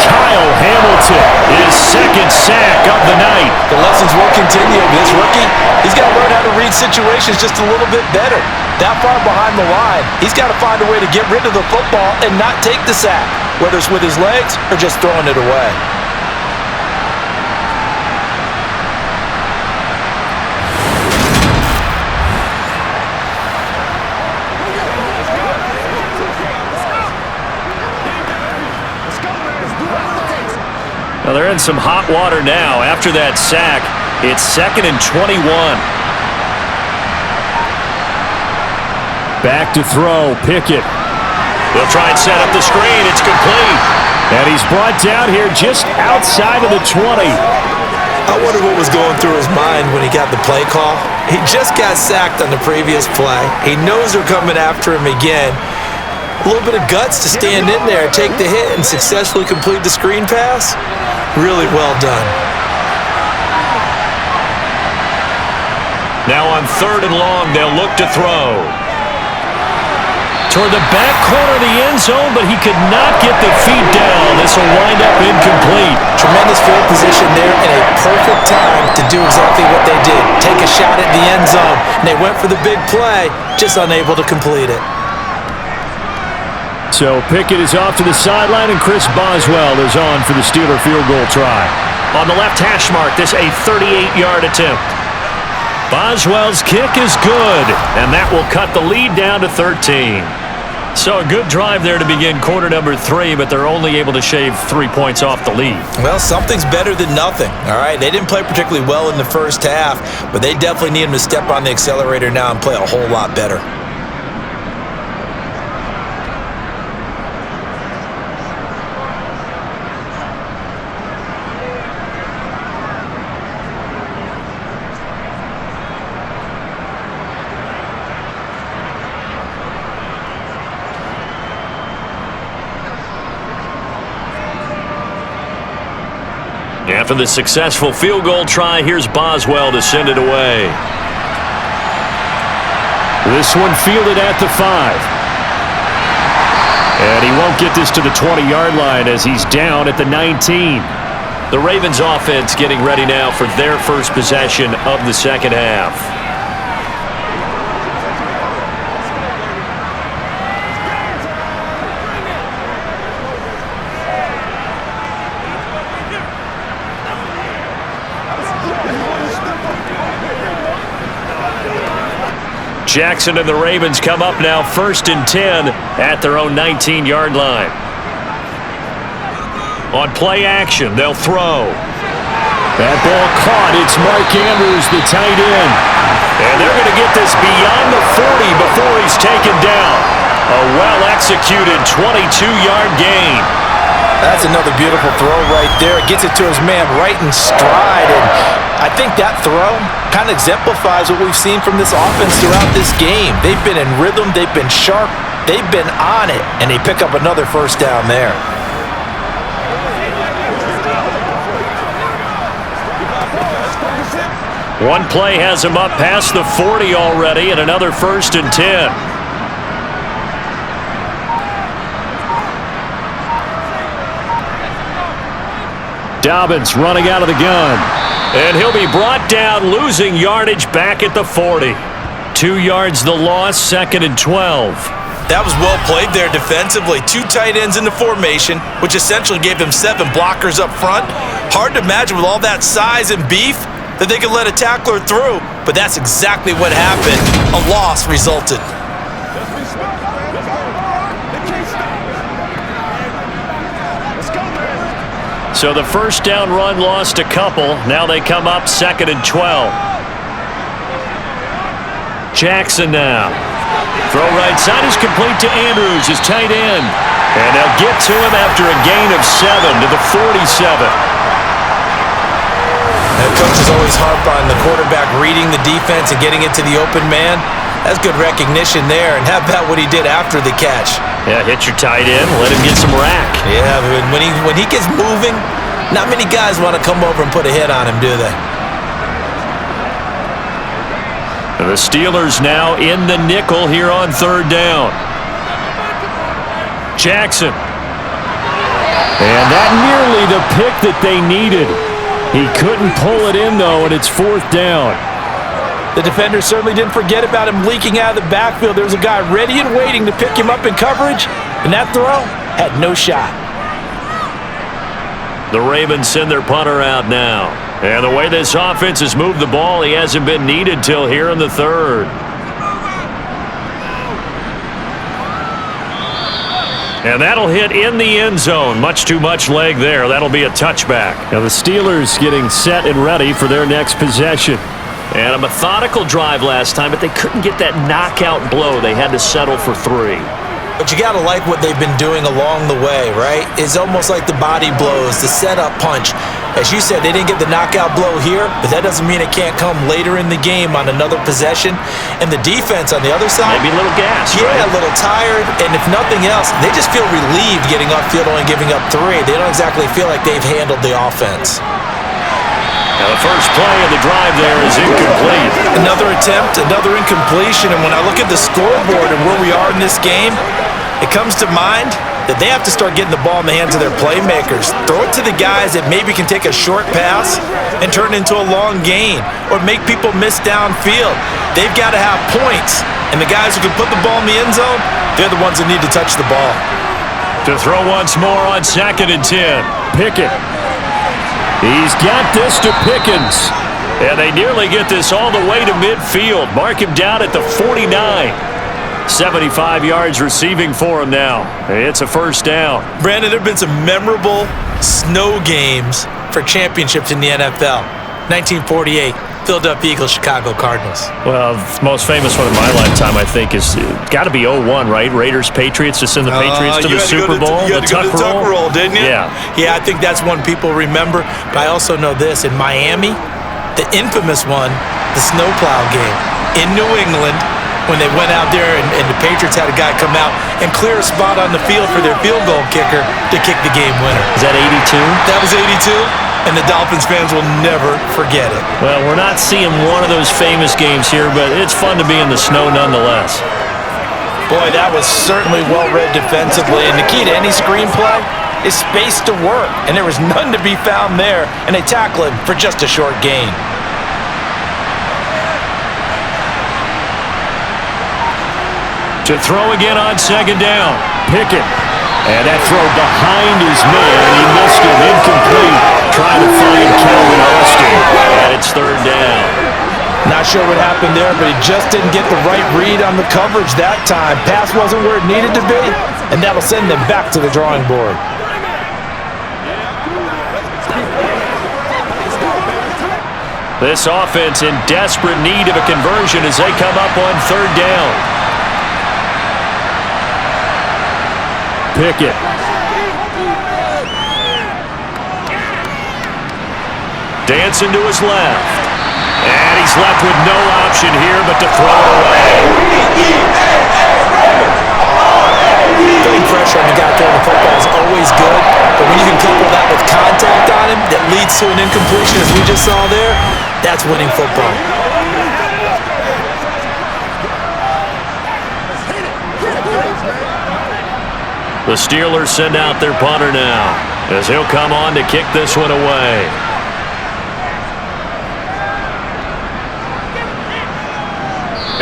Kyle Hamilton, his 2nd sack of the night. The lessons will continue of this rookie. He's got to learn how to read situations just a little bit better. That far behind the line, he's got to find a way to get rid of the football and not take the sack, whether it's with his legs or just throwing it away. they're in some hot water now. After that sack, it's 2nd and 21. Back to throw, Pickett. They'll try and set up the screen. It's complete. And he's brought down here just outside of the 20. I wonder what was going through his mind when he got the play call. He just got sacked on the previous play. He knows they're coming after him again. A little bit of guts to stand in there, take the hit, and successfully complete the screen pass. Really well done. Now on 3rd and long, they'll look to throw. Toward the back corner of the end zone, but he could not get the feet down. This will wind up incomplete. Tremendous field position there and a perfect time to do exactly what they did. Take a shot at the end zone. And they went for the big play, just unable to complete it. So Pickett is off to the sideline, and Chris Boswell is on for the Steeler field goal try. On the left hash mark, this a 38-yard attempt. Boswell's kick is good, and that will cut the lead down to 13. So a good drive there to begin quarter number 3, but they're only able to shave 3 points off the lead. Well, something's better than nothing, all right? They didn't play particularly well in the first half, but they definitely need him to step on the accelerator now and play a whole lot better. After the successful field goal try, here's Boswell to send it away. This one fielded at the 5. And he won't get this to the 20-yard line as he's down at the 19. The Ravens offense getting ready now for their first possession of the second half. Jackson and the Ravens come up now 1st and 10 at their own 19-yard line. On play action, they'll throw. That ball caught. It's Mark Andrews, the tight end. And they're going to get this beyond the 40 before he's taken down. A well-executed 22-yard gain. That's another beautiful throw right there. Gets it to his man right in stride. And I think that throw kind of exemplifies what we've seen from this offense throughout this game. They've been in rhythm. They've been sharp. They've been on it. And they pick up another first down there. One play has him up past the 40 already, and another 1st and 10. Dobbins running out of the gun. And he'll be brought down, losing yardage back at the 40. 2 yards the loss, 2nd and 12. That was well played there defensively. 2 tight ends in the formation, which essentially gave them 7 blockers up front. Hard to imagine with all that size and beef that they could let a tackler through, but that's exactly what happened. A loss resulted. So the first down run lost a couple. Now they come up 2nd and 12. Jackson now. Throw right side is complete to Andrews, his tight end. And they'll get to him after a gain of 7 to the 47. And coaches always harp on the quarterback reading the defense and getting it to the open man. That's good recognition there, and how about what he did after the catch? Yeah, hit your tight end, let him get some rack. Yeah, when he gets moving, not many guys want to come over and put a hit on him, do they? The Steelers now in the nickel here on 3rd down. Jackson. And that nearly the pick that they needed. He couldn't pull it in, though, and it's 4th down. The defender certainly didn't forget about him leaking out of the backfield. There was a guy ready and waiting to pick him up in coverage, and that throw had no shot. The Ravens send their punter out now. And the way this offense has moved the ball, he hasn't been needed till here in the 3rd. And that'll hit in the end zone. Much too much leg there. That'll be a touchback. Now the Steelers getting set and ready for their next possession. And a methodical drive last time, but they couldn't get that knockout blow. They had to settle for 3. But you got to like what they've been doing along the way, right? It's almost like the body blows, the setup punch. As you said, they didn't get the knockout blow here, but that doesn't mean it can't come later in the game on another possession. And the defense on the other side, maybe a little gas, yeah, right? A little tired. And if nothing else, they just feel relieved getting upfield and giving up 3. They don't exactly feel like they've handled the offense. Now the first play of the drive there is incomplete. Another attempt, another incompletion. And when I look at the scoreboard and where we are in this game, it comes to mind that they have to start getting the ball in the hands of their playmakers. Throw it to the guys that maybe can take a short pass and turn it into a long gain or make people miss downfield. They've got to have points, and the guys who can put the ball in the end zone, they're the ones that need to touch the ball. To throw once more on 2nd and 10. Pickett. He's got this to Pickens. And they nearly get this all the way to midfield. Mark him down at the 49. 75 yards receiving for him now. It's a first down. Brandon, there have been some memorable snow games for championships in the NFL. 1948, Philadelphia Eagles, Chicago Cardinals. Well, the most famous one in my lifetime, I think, is got to be 01, right? Raiders, Patriots, to send the Patriots to the Super Bowl. You had to go to the tuck roll, didn't you? Yeah. Yeah, I think that's one people remember. But I also know this. In Miami, the infamous one, the snowplow game in New England, when they went out there and the Patriots had a guy come out and clear a spot on the field for their field goal kicker to kick the game winner. Is that 82? That was 82, and the Dolphins fans will never forget it. Well, we're not seeing one of those famous games here, but it's fun to be in the snow nonetheless. Boy, that was certainly well-read defensively, and the key to any screenplay is space to work, and there was none to be found there, and they tackle him for just a short gain. To throw again on 2nd down. Pickett. And that throw behind his man. He missed it. Incomplete. Trying to find Calvin Austin. And it's 3rd down. Not sure what happened there, but he just didn't get the right read on the coverage that time. Pass wasn't where it needed to be, and that'll send them back to the drawing board. This offense in desperate need of a conversion as they come up on 3rd down. Pickett. Dancing to his left. And he's left with no option here but to throw it away. Putting pressure on the guy throwing the football is always good, but when you can couple that with contact on him that leads to an incompletion, as we just saw there, that's winning football. The Steelers send out their punter now as he'll come on to kick this one away.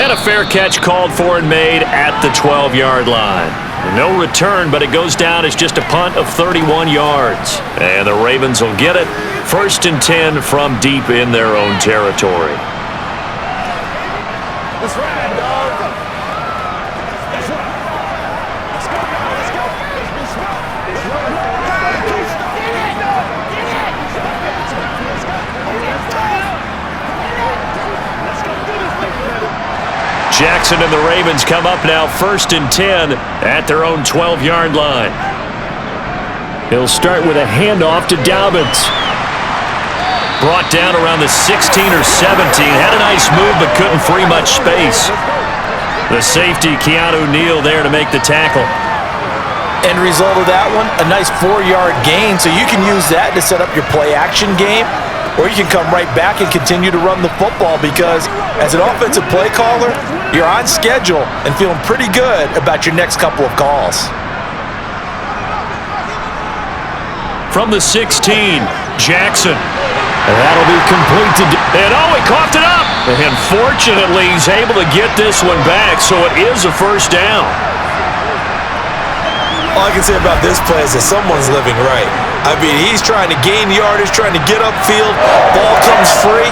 And a fair catch called for and made at the 12-yard line. No return, but it goes down as just a punt of 31 yards. And the Ravens will get it. 1st and 10 from deep in their own territory. That's right, dog. That's right. Let's go. Let's go. Let's go. Jackson and the Ravens come up now 1st and 10 at their own 12-yard line. He'll start with a handoff to Dobbins. Brought down around the 16 or 17. Had a nice move but couldn't free much space. The safety, Keanu Neal, there to make the tackle. End result of that one, a nice 4-yard gain, so you can use that to set up your play-action game, or you can come right back and continue to run the football because as an offensive play caller, you're on schedule and feeling pretty good about your next couple of calls. From the 16, Jackson. And that'll be complete to... And he coughed it up. And fortunately, he's able to get this one back, so it is a first down. All I can say about this play is that someone's living right. I mean, he's trying to gain yardage, trying to get upfield. Ball comes free.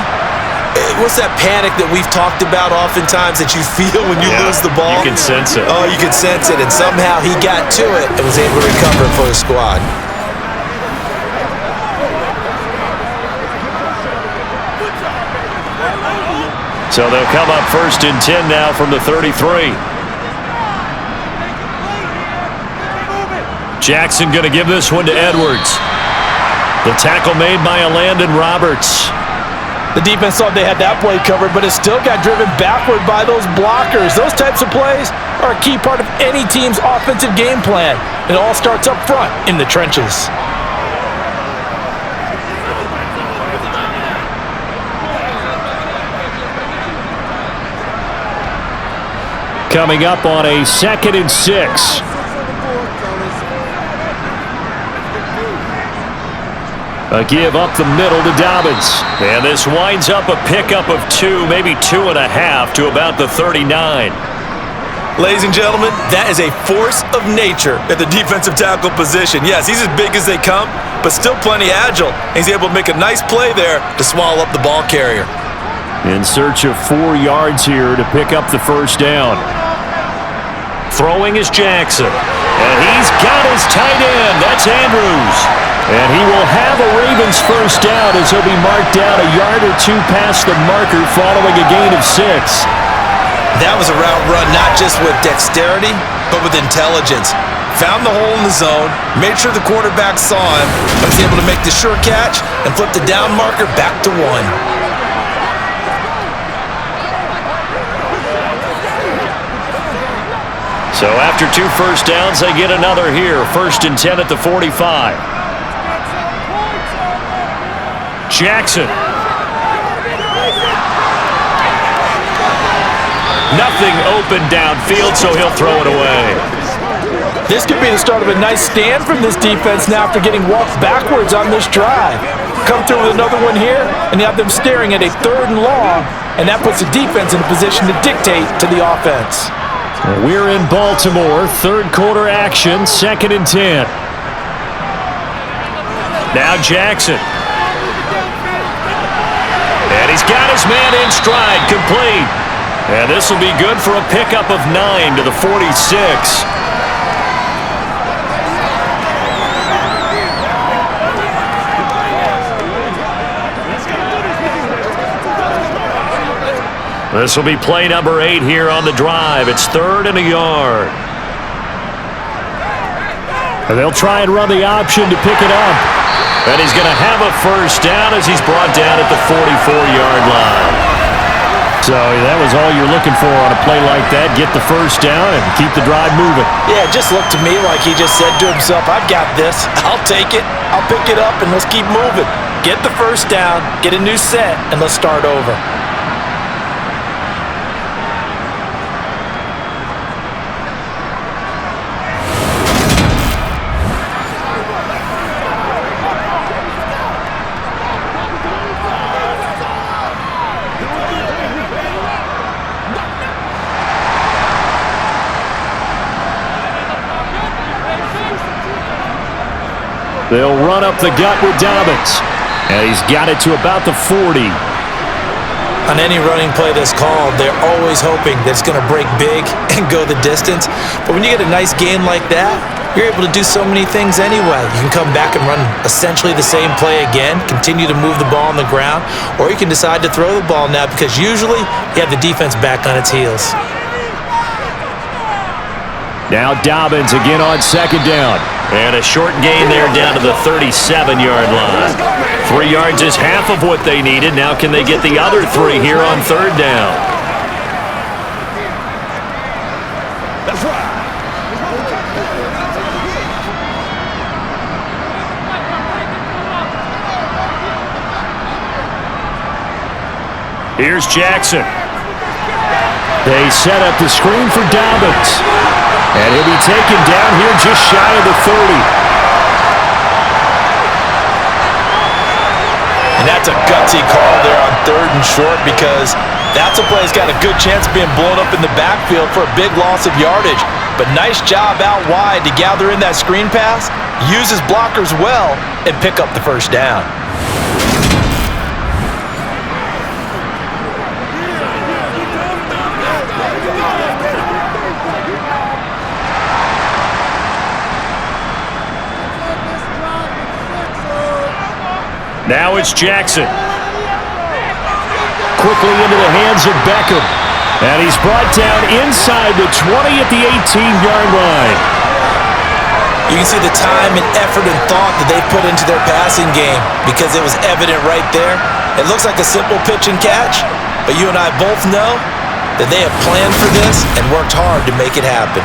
what's that panic that we've talked about oftentimes that you feel when you lose the ball? You can sense it. Oh, you can sense it, and somehow he got to it and was able to recover for his squad. So they'll come up 1st and 10 now from the 33. Jackson going to give this one to Edwards. The tackle made by Landon Roberts. The defense thought they had that play covered, but it still got driven backward by those blockers. Those types of plays are a key part of any team's offensive game plan. It all starts up front in the trenches. Coming up on a 2nd and 6. A give up the middle to Dobbins. And this winds up a pickup of 2, maybe 2.5 to about the 39. Ladies and gentlemen, that is a force of nature at the defensive tackle position. Yes, he's as big as they come, but still plenty agile. He's able to make a nice play there to swallow up the ball carrier. In search of 4 yards here to pick up the first down. Throwing is Jackson. And he's got his tight end. That's Andrews. And he will have a Ravens first down as he'll be marked down a yard or 2 past the marker following a gain of 6. That was a route run not just with dexterity, but with intelligence. Found the hole in the zone, made sure the quarterback saw him, and was able to make the sure catch and flip the down marker back to 1. So after 2 first downs, they get another here. 1st and 10 at the 45. Jackson. Nothing open downfield, so he'll throw it away. This could be the start of a nice stand from this defense now after getting walked backwards on this drive. Come through with another one here, and you have them staring at a 3rd and long, and that puts the defense in a position to dictate to the offense. We're in Baltimore, 3rd quarter action, 2nd and 10. Now Jackson. And he's got his man in stride, complete. And this will be good for a pickup of 9 to the 46. This will be play number 8 here on the drive. It's 3rd and a yard. And they'll try and run the option to pick it up. And he's going to have a first down as he's brought down at the 44-yard line. So that was all you're looking for on a play like that. Get the first down and keep the drive moving. Yeah, it just looked to me like he just said to himself, I've got this. I'll take it. I'll pick it up, and let's keep moving. Get the first down, get a new set, and let's start over. They'll run up the gut with Dobbins. And he's got it to about the 40. On any running play that's called, they're always hoping that it's going to break big and go the distance. But when you get a nice gain like that, you're able to do so many things anyway. You can come back and run essentially the same play again, continue to move the ball on the ground, or you can decide to throw the ball now because usually you have the defense back on its heels. Now Dobbins again on 2nd down. And a short gain there down to the 37-yard line. 3 yards is half of what they needed. Now can they get the other 3 here on 3rd down? That's right. Here's Jackson. They set up the screen for Dobbins. And he'll be taken down here just shy of the 30. And that's a gutsy call there on 3rd and short because that's a play that's got a good chance of being blown up in the backfield for a big loss of yardage. But nice job out wide to gather in that screen pass, use his blockers well, and pick up the first down. Now it's Jackson. Quickly into the hands of Beckham. And he's brought down inside the 20 at the 18-yard line. You can see the time and effort and thought that they put into their passing game because it was evident right there. It looks like a simple pitch and catch, but you and I both know that they have planned for this and worked hard to make it happen.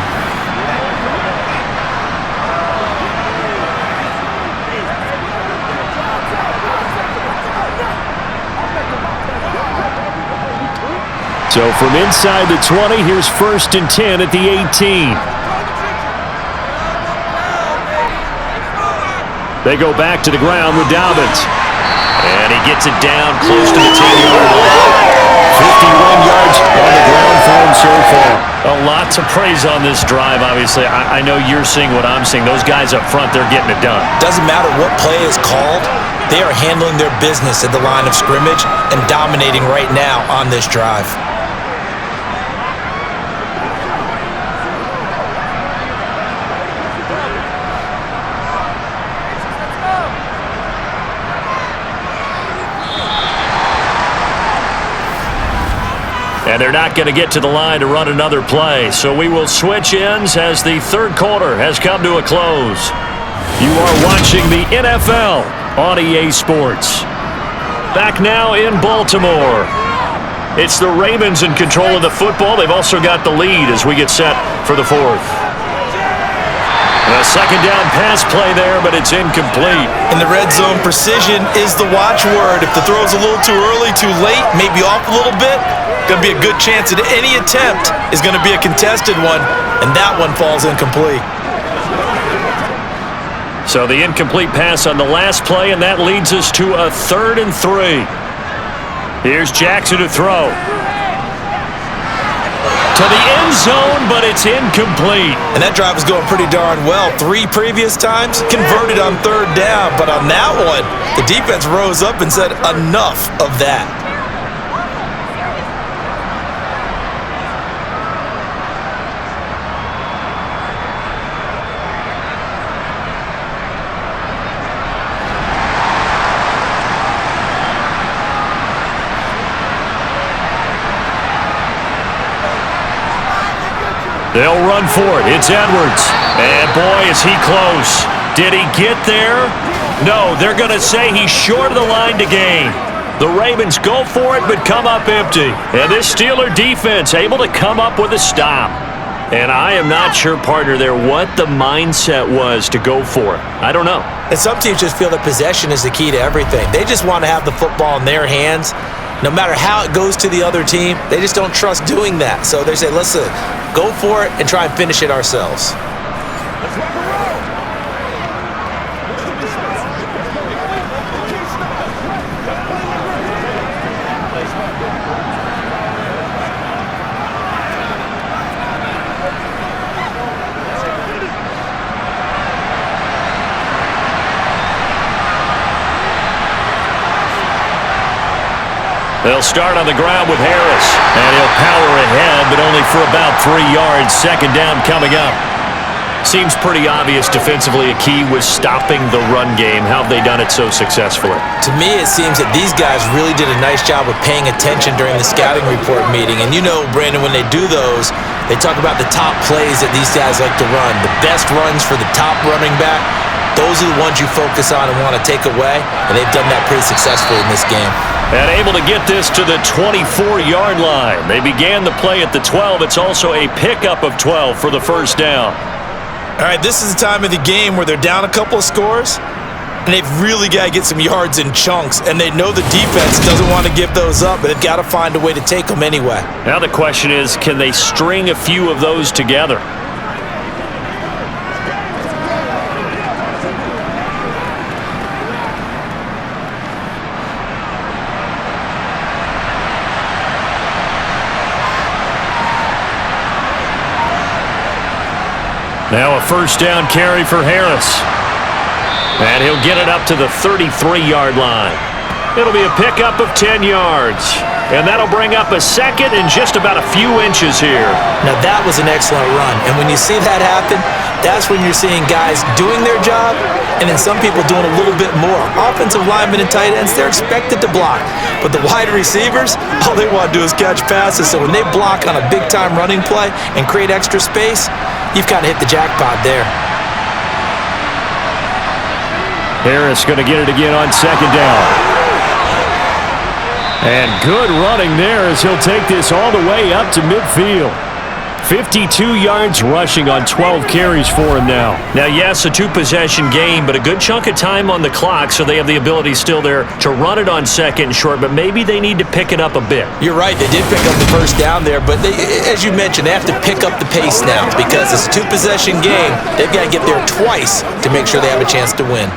So from inside the 20, here's 1st and 10 at the 18. They go back to the ground with Dobbins. And he gets it down close to the 10-yard line. 51 yards on the ground for him so far. A lot to praise on this drive, obviously. I know you're seeing what I'm seeing. Those guys up front, they're getting it done. Doesn't matter what play is called. They are handling their business at the line of scrimmage and dominating right now on this drive. And they're not going to get to the line to run another play. So we will switch ends as the third quarter has come to a close. You are watching the NFL on EA Sports. Back now in Baltimore. It's the Ravens in control of the football. They've also got the lead as we get set for the fourth. A second down pass play there, but it's incomplete. In the red zone, precision is the watchword. If the throw's a little too early, too late, maybe off a little bit, going to be a good chance that any attempt is going to be a contested one, and that one falls incomplete. So the incomplete pass on the last play, and that leads us to a 3rd and 3. Here's Jackson to throw. To the end zone, but it's incomplete. And that drive was going pretty darn well. 3 previous times, converted on 3rd down. But on that one, the defense rose up and said, enough of that. They'll run for it. It's Edwards. And boy, is he close. Did he get there? No, they're going to say he's short of the line to gain. The Ravens go for it, but come up empty. And this Steeler defense able to come up with a stop. And I am not sure, partner, there what the mindset was to go for it. I don't know. And some teams just feel that possession is the key to everything. They just want to have the football in their hands. No matter how it goes to the other team, they just don't trust doing that. So they say, listen, go for it and try and finish it ourselves. They'll start on the ground with Harris. And he'll power ahead, but only for about 3 yards. Second down coming up. Seems pretty obvious defensively a key was stopping the run game. How have they done it so successfully? To me, it seems that these guys really did a nice job of paying attention during the scouting report meeting. And you know, Brandon, when they do those, they talk about the top plays that these guys like to run. The best runs for the top running back. Those are the ones you focus on and want to take away. And they've done that pretty successfully in this game. And able to get this to the 24-yard line. They began the play at the 12. It's also a pickup of 12 for the first down. All right, this is the time of the game where they're down a couple of scores, and they've really got to get some yards in chunks, and they know the defense doesn't want to give those up, but they've got to find a way to take them anyway. Now the question is, can they string a few of those together? Now a first down carry for Harris. And he'll get it up to the 33-yard line. It'll be a pickup of 10 yards. And that'll bring up a second and just about a few inches here. Now that was an excellent run. And when you see that happen, that's when you're seeing guys doing their job and then some people doing a little bit more. Offensive linemen and tight ends, they're expected to block. But the wide receivers, all they want to do is catch passes. So when they block on a big-time running play and create extra space, you've kind of hit the jackpot there. Harris going to get it again on second down. And good running there as he'll take this all the way up to midfield. 52 yards rushing on 12 carries for him now. Now, yes, a two-possession game, but a good chunk of time on the clock, so they have the ability still there to run it on second and short, but maybe they need to pick it up a bit. You're right. They did pick up the first down there, but as you mentioned, they have to pick up the pace now because it's a two-possession game. They've got to get there twice to make sure they have a chance to win.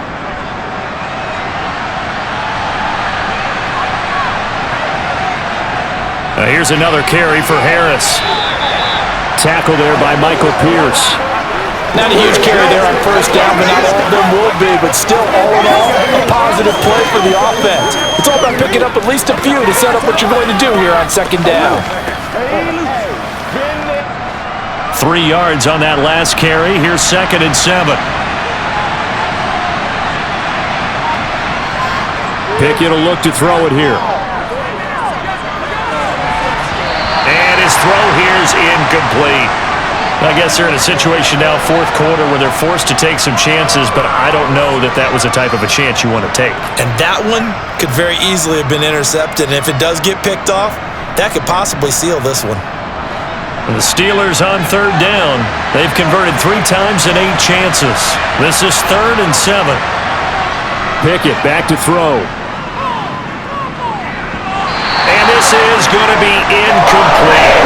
Here's another carry for Harris. Tackle there by Michael Pierce. Not a huge carry there on first down, but not all of them will be. But still, all in all, a positive play for the offense. It's all about picking up at least a few to set up what you're going to do here on second down. 3 yards on that last carry. Here's 2nd and 7. Pickett will look to throw it here. His throw here's incomplete. I guess they're in a situation now, fourth quarter, where they're forced to take some chances, but I don't know that that was the type of a chance you want to take. And that one could very easily have been intercepted, and if it does get picked off, that could possibly seal this one. And the Steelers on third down. They've converted 3 times in 8 chances. This is 3rd and 7. Pickett back to throw. This is going to be incomplete.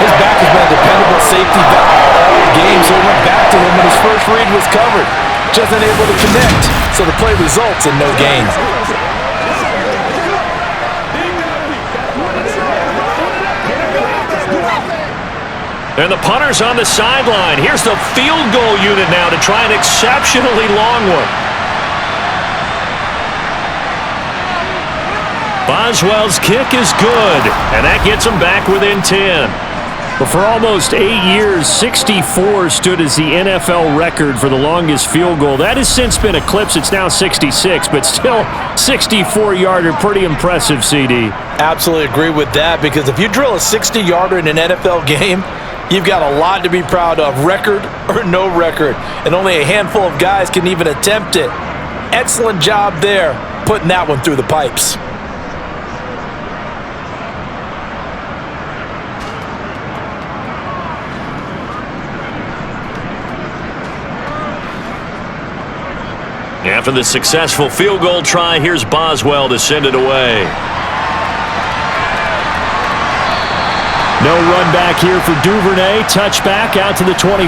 His back has been a dependable safety valve all game, so it went back to him when his first read was covered. Just unable to connect, so the play results in no gain. And the punter's on the sideline. Here's the field goal unit now to try an exceptionally long one. Boswell's kick is good, and that gets him back within 10. But for almost 8 years, 64 stood as the NFL record for the longest field goal. That has since been eclipsed. It's now 66, but still 64-yarder, pretty impressive, CD. Absolutely agree with that, because if you drill a 60-yarder in an NFL game, you've got a lot to be proud of, record or no record, and only a handful of guys can even attempt it. Excellent job there, putting that one through the pipes. After the successful field goal try, here's Boswell to send it away. No run back here for Duvernay. Touchback out to the 25.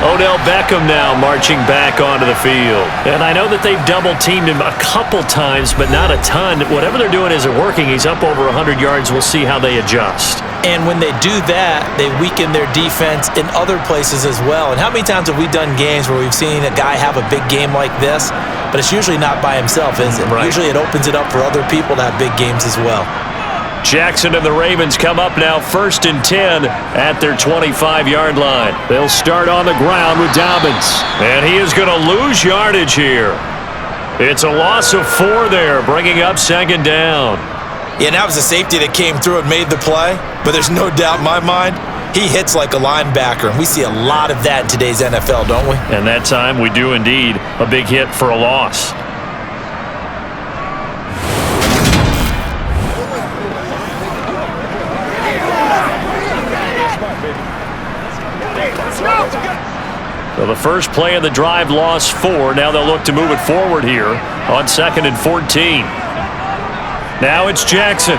Odell Beckham now marching back onto the field. And I know that they've double-teamed him a couple times, but not a ton. Whatever they're doing isn't working. He's up over 100 yards. We'll see how they adjust. And when they do that, they weaken their defense in other places as well. And how many times have we done games where we've seen a guy have a big game like this, but it's usually not by himself, is it? Right. Usually it opens it up for other people to have big games as well. Jackson and the Ravens come up now 1st and 10 at their 25-yard line. They'll start on the ground with Dobbins. And he is going to lose yardage here. It's a loss of 4 there, bringing up 2nd down. Yeah, that was a safety that came through and made the play, but there's no doubt in my mind, he hits like a linebacker, and we see a lot of that in today's NFL, don't we? And that time we do indeed a big hit for a loss. So the first play of the drive lost 4. Now they'll look to move it forward here on 2nd and 14. Now it's Jackson.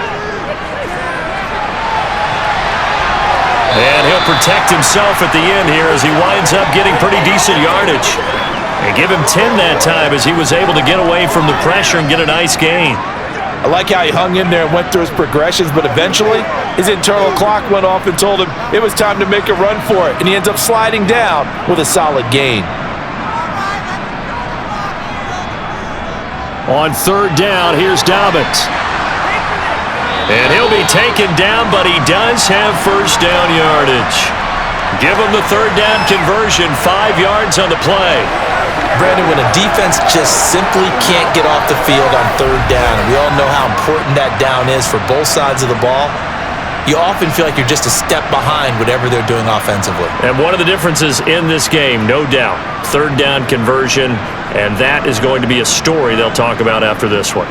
And he'll protect himself at the end here as he winds up getting pretty decent yardage. And give him 10 that time as he was able to get away from the pressure and get a nice gain. I like how he hung in there and went through his progressions, but eventually his internal clock went off and told him it was time to make a run for it, and he ends up sliding down with a solid gain. On third down, here's Dobbins. And he'll be taken down, but he does have first down yardage. Give him the third down conversion, 5 yards on the play. Brandon, when a defense just simply can't get off the field on third down, and we all know how important that down is for both sides of the ball, you often feel like you're just a step behind whatever they're doing offensively. And one of the differences in this game, no doubt, third down conversion, and that is going to be a story they'll talk about after this one.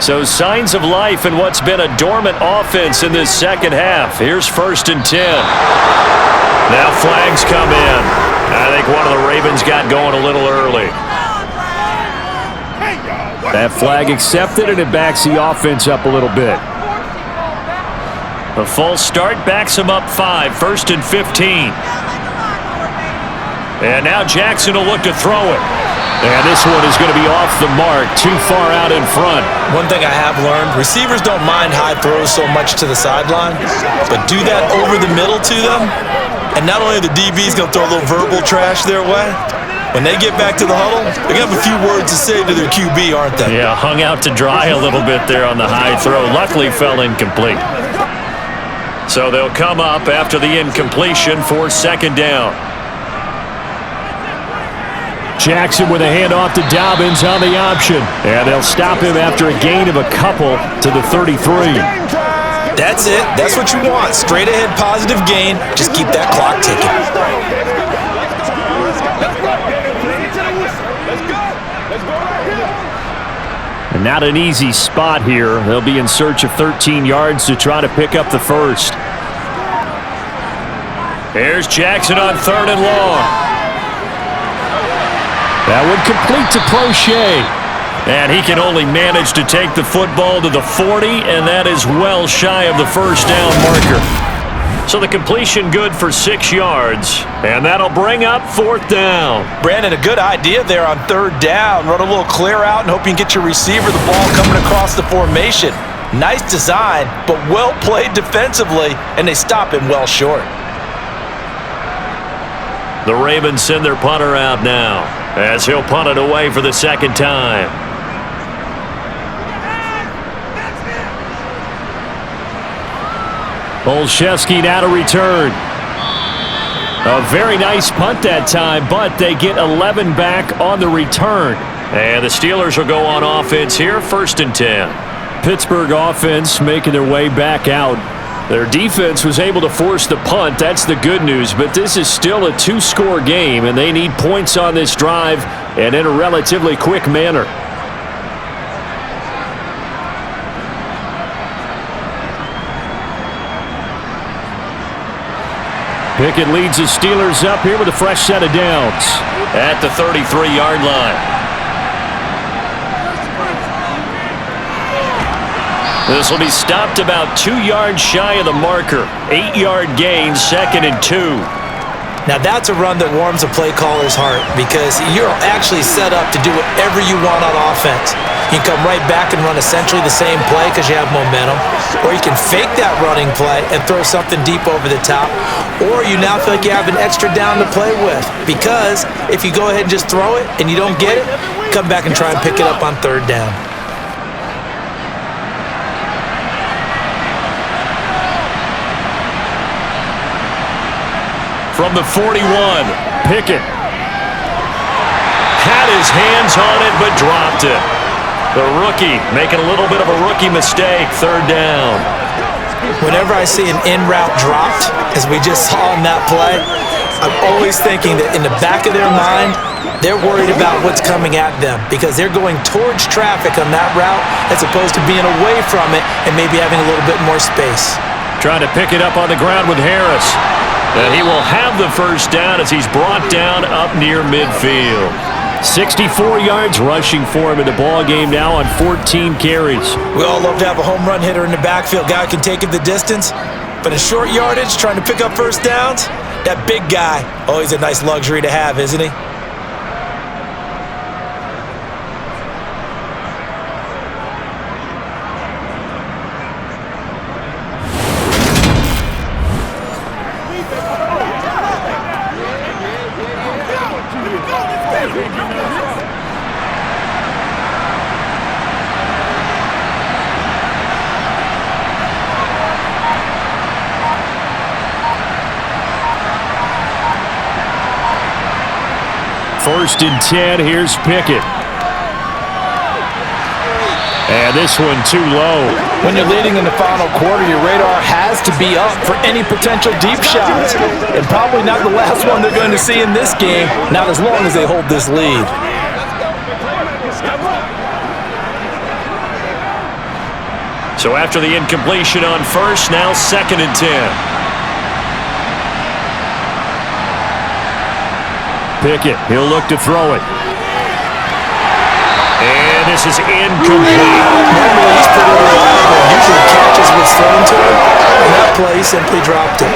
So signs of life in what's been a dormant offense in this second half. Here's 1st and 10. Now flags come in. I think one of the Ravens got going a little early. That flag accepted, and it backs the offense up a little bit. A false start backs him up 5, 1st and 15. And now Jackson will look to throw it. And this one is going to be off the mark, too far out in front. One thing I have learned, receivers don't mind high throws so much to the sideline, but do that over the middle to them, and not only are the DBs going to throw a little verbal trash their way, when they get back to the huddle, they're going to have a few words to say to their QB, aren't they? Yeah, hung out to dry a little bit there on the high throw. Luckily fell incomplete. So they'll come up after the incompletion for 2nd down. Jackson with a handoff to Dobbins on the option. And they'll stop him after a gain of a couple to the 33. That's it. That's what you want. Straight ahead positive gain. Just keep that clock ticking. And not an easy spot here. They'll be in search of 13 yards to try to pick up the first. Here's Jackson on 3rd and long. That would complete to Prochet. And he can only manage to take the football to the 40, and that is well shy of the first down marker. So the completion good for 6 yards, and that'll bring up 4th down. Brandon, a good idea there on 3rd down. Run a little clear out and hope you can get your receiver the ball coming across the formation. Nice design, but well played defensively, and they stop him well short. The Ravens send their punter out now, as he'll punt it away for the 2nd time. Olszewski now to return. A very nice punt that time, but they get 11 back on the return. And the Steelers will go on offense here, 1st and 10. Pittsburgh offense making their way back out. Their defense was able to force the punt. That's the good news, but this is still a 2-score game, and they need points on this drive and in a relatively quick manner. Pickett leads the Steelers up here with a fresh set of downs at the 33-yard line. This will be stopped about 2 yards shy of the marker. 8-yard gain, 2nd and 2. Now that's a run that warms a play caller's heart because you're actually set up to do whatever you want on offense. You can come right back and run essentially the same play because you have momentum, or you can fake that running play and throw something deep over the top, or you now feel like you have an extra down to play with because if you go ahead and just throw it and you don't get it, come back and try and pick it up on 3rd down. From the 41, Pickett had his hands on it but dropped it. The rookie making a little bit of a rookie mistake, 3rd down. Whenever I see an in-route dropped, as we just saw in that play, I'm always thinking that in the back of their mind, they're worried about what's coming at them because they're going towards traffic on that route as opposed to being away from it and maybe having a little bit more space. Trying to pick it up on the ground with Harris. And he will have the first down as he's brought down up near midfield. 64 yards rushing for him in the ball game now on 14 carries. We all love to have a home run hitter in the backfield. Guy can take it the distance. But in short yardage, trying to pick up first downs, that big guy, always a nice luxury to have, isn't he? 1st and 10. Here's Pickett. And this one too low. When you're leading in the final quarter, your radar has to be up for any potential deep shots. And probably not the last one they're going to see in this game, not as long as they hold this lead. So after the incompletion on 1st, now 2nd and 10. Pickett, he'll look to throw it. And this is incomplete. Normally he's pretty reliable. Usually catches what's thrown to him. And that play, he simply dropped it.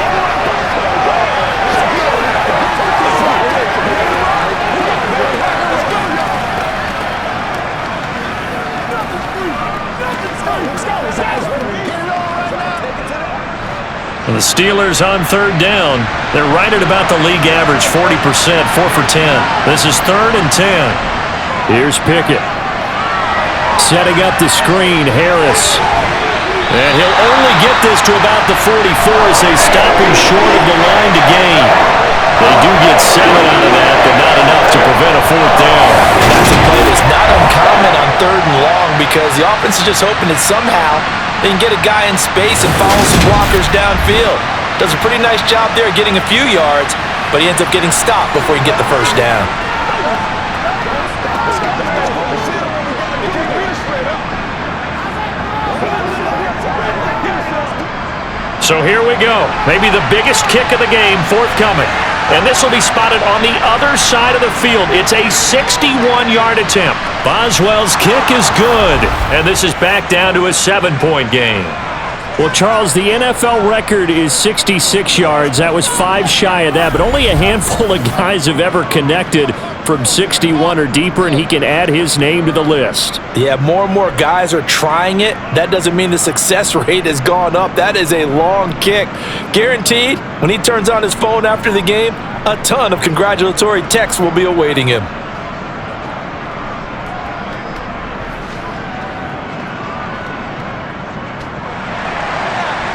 And the Steelers on 3rd down. They're right at about the league average, 40%, 4 for 10. This is 3rd and 10. Here's Pickett. Setting up the screen, Harris. And he'll only get this to about the 44 as they stop him short of the line to gain. They do get 7 out of that, but not enough to prevent a 4th down. That's a play that's not uncommon on 3rd and long because the offense is just hoping that somehow they can get a guy in space and follow some blockers downfield. Does a pretty nice job there getting a few yards, but he ends up getting stopped before he can get the 1st down. So here we go. Maybe the biggest kick of the game forthcoming. And this will be spotted on the other side of the field. It's a 61-yard attempt. Boswell's kick is good. And this is back down to a 7-point game. Well, Charles, the NFL record is 66 yards. That was 5 shy of that, but only a handful of guys have ever connected from 61 or deeper, and he can add his name to the list. Yeah, more and more guys are trying it. That doesn't mean the success rate has gone up. That is a long kick. Guaranteed, when he turns on his phone after the game, a ton of congratulatory texts will be awaiting him.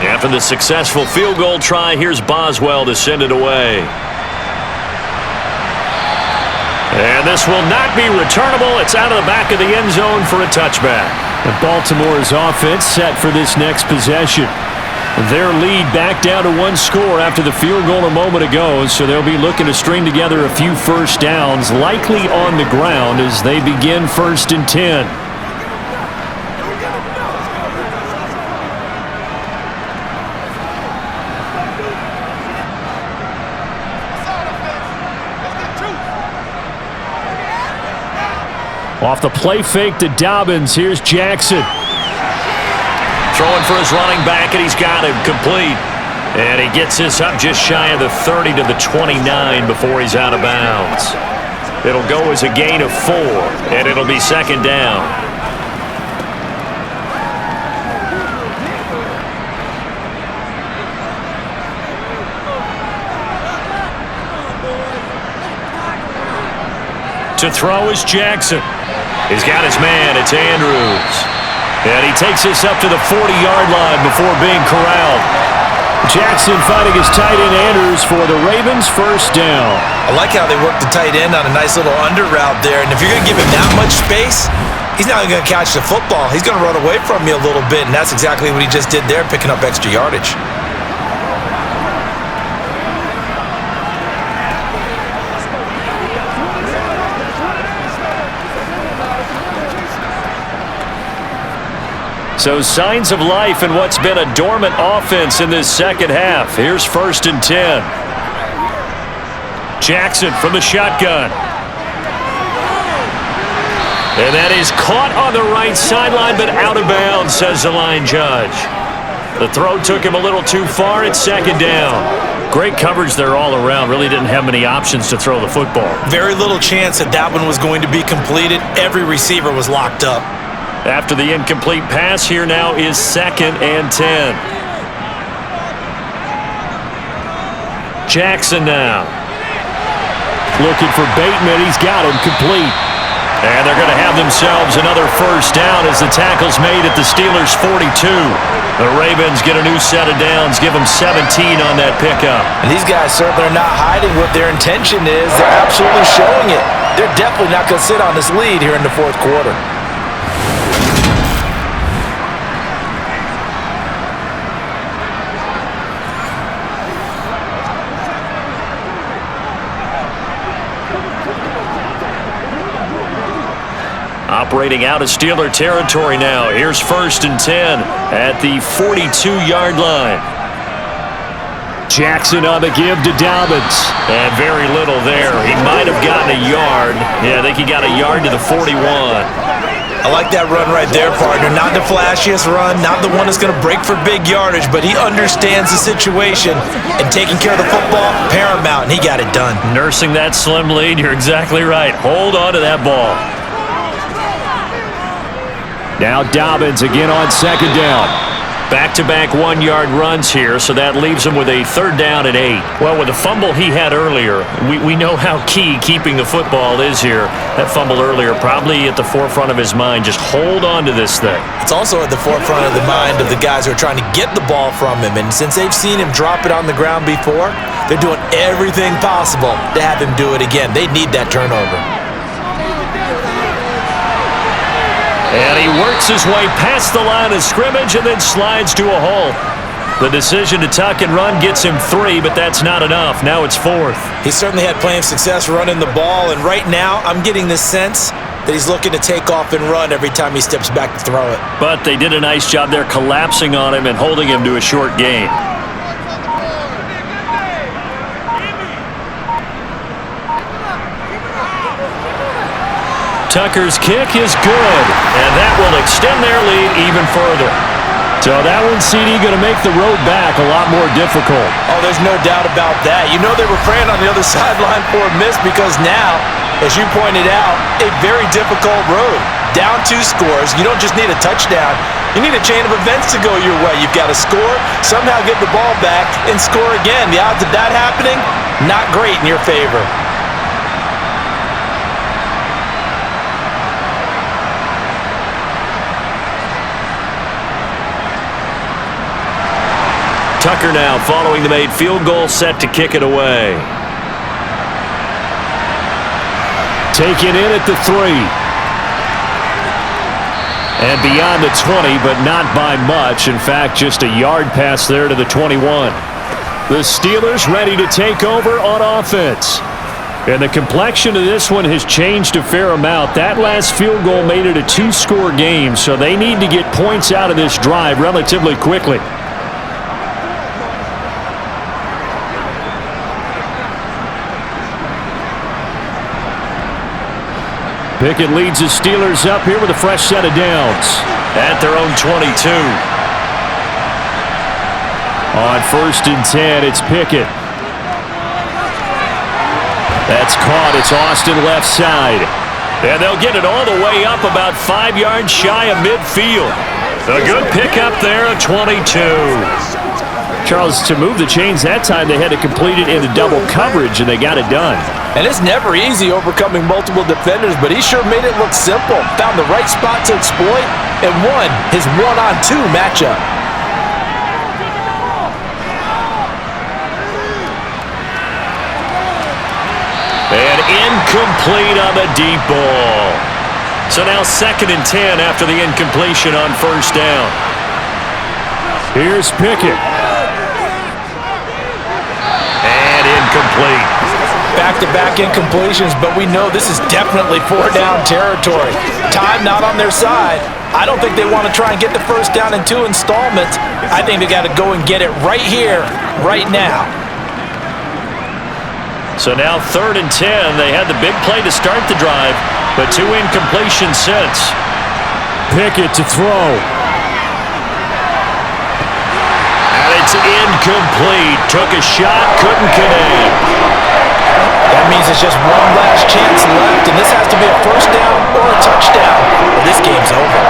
After the successful field goal try, here's Boswell to send it away. And this will not be returnable. It's out of the back of the end zone for a touchback. And Baltimore's offense set for this next possession. Their lead back down to 1 score after the field goal a moment ago, so they'll be looking to string together a few 1st downs, likely on the ground as they begin 1st and 10. Off the play fake to Dobbins. Here's Jackson. Throwing for his running back, and he's got him complete. And he gets this up just shy of the 30 to the 29 before he's out of bounds. It'll go as a gain of 4, and it'll be 2nd down. To throw is Jackson. He's got his man. It's Andrews. And he takes this up to the 40-yard line before being corralled. Jackson fighting his tight end Andrews for the Ravens' 1st down. I like how they work the tight end on a nice little under route there. And if you're going to give him that much space, he's not going to catch the football. He's going to run away from you a little bit, and that's exactly what he just did there, picking up extra yardage. So signs of life in what's been a dormant offense in this 2nd half. Here's 1st and 10. Jackson from the shotgun. And that is caught on the right sideline, but out of bounds, says the line judge. The throw took him a little too far. It's 2nd down. Great coverage there all around. Really didn't have many options to throw the football. Very little chance that one was going to be completed. Every receiver was locked up. After the incomplete pass, here now is 2nd and 10. Jackson now. Looking for Bateman. He's got him complete. And they're going to have themselves another 1st down as the tackle's made at the Steelers' 42. The Ravens get a new set of downs, give them 17 on that pickup. And these guys certainly are not hiding what their intention is. They're absolutely showing it. they're definitely not going to sit on this lead here in the fourth quarter. Operating out of Steeler territory now. Here's 1st and 10 at the 42-yard line. Jackson on the give to Dobbins. And very little there. He might have gotten a yard. Yeah, I think he got a yard to the 41. I like that run right there, partner. Not the flashiest run, not the one that's going to break for big yardage, but he understands the situation, and taking care of the football, paramount, and he got it done. Nursing that slim lead, you're exactly right. Hold on to that ball. Now Dobbins again on 2nd down. Back-to-back 1-yard runs here, so that leaves him with a 3rd down and 8. Well, with the fumble he had earlier, we know how key keeping the football is here. That fumble earlier probably at the forefront of his mind. Just hold on to this thing. It's also at the forefront of the mind of the guys who are trying to get the ball from him, and since they've seen him drop it on the ground before, they're doing everything possible to have him do it again. They need that turnover. And he works his way past the line of scrimmage and then slides to a hole. The decision to tuck and run gets him 3, but that's not enough. Now it's 4th. He certainly had plenty of success running the ball, and right now I'm getting the sense that he's looking to take off and run every time he steps back to throw it. But they did a nice job there collapsing on him and holding him to a short gain. Tucker's kick is good, and that will extend their lead even further. So that one, CD, going to make the road back a lot more difficult. Oh, there's no doubt about that. You know they were praying on the other sideline for a miss because now, as you pointed out, a very difficult road. Down 2 scores. You don't just need a touchdown. You need a chain of events to go your way. You've got to score, somehow get the ball back, and score again. The odds of that happening, not great in your favor. Tucker now following the made field goal, set to kick it away. Taken in at the 3. And beyond the 20, but not by much. In fact, just a yard pass there to the 21. The Steelers ready to take over on offense. And the complexion of this one has changed a fair amount. That last field goal made it a 2-score game, so they need to get points out of this drive relatively quickly. Pickett leads the Steelers up here with a fresh set of downs at their own 22. On 1st and 10, it's Pickett. That's caught. It's Austin left side. And they'll get it all the way up about 5 yards shy of midfield. A good pickup there at 22. Charles, to move the chains that time, they had to complete it into double coverage, and they got it done. And it's never easy overcoming multiple defenders, but he sure made it look simple. Found the right spot to exploit and won his 1-on-2 matchup. And incomplete on the deep ball. So now 2nd and 10 after the incompletion on 1st down. Here's Pickett. And incomplete. Back-to-back incompletions, but we know this is definitely 4-down territory. Time not on their side. I don't think they want to try and get the 1st down in 2 installments. I think they got to go and get it right here, right now. So now 3rd and 10. They had the big play to start the drive, but 2 incompletions since. Pickett to throw. And it's incomplete. Took a shot, couldn't connect. That means it's just one last chance left, and this has to be a 1st down or a touchdown, or this game's over.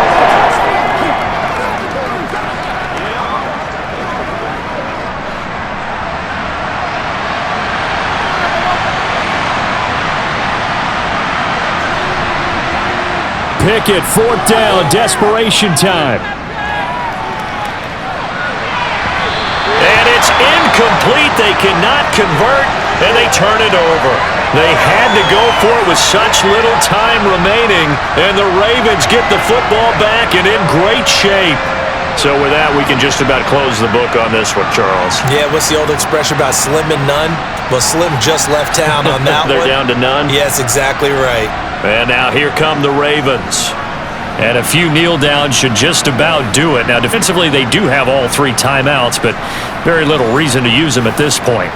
Pickett, 4th down, desperation time. And it's incomplete. They cannot convert. and they turn it over. They had to go for it with such little time remaining, and the Ravens get the football back and in great shape. So with that, we can just about close the book on this one, Charles. Yeah, what's the old expression about slim and none? Well, Slim just left town on that They're one. down to none? Yes, exactly right. And now here come the Ravens. And a few kneel downs should just about do it. Now, defensively, they do have all 3 timeouts, but very little reason to use them at this point.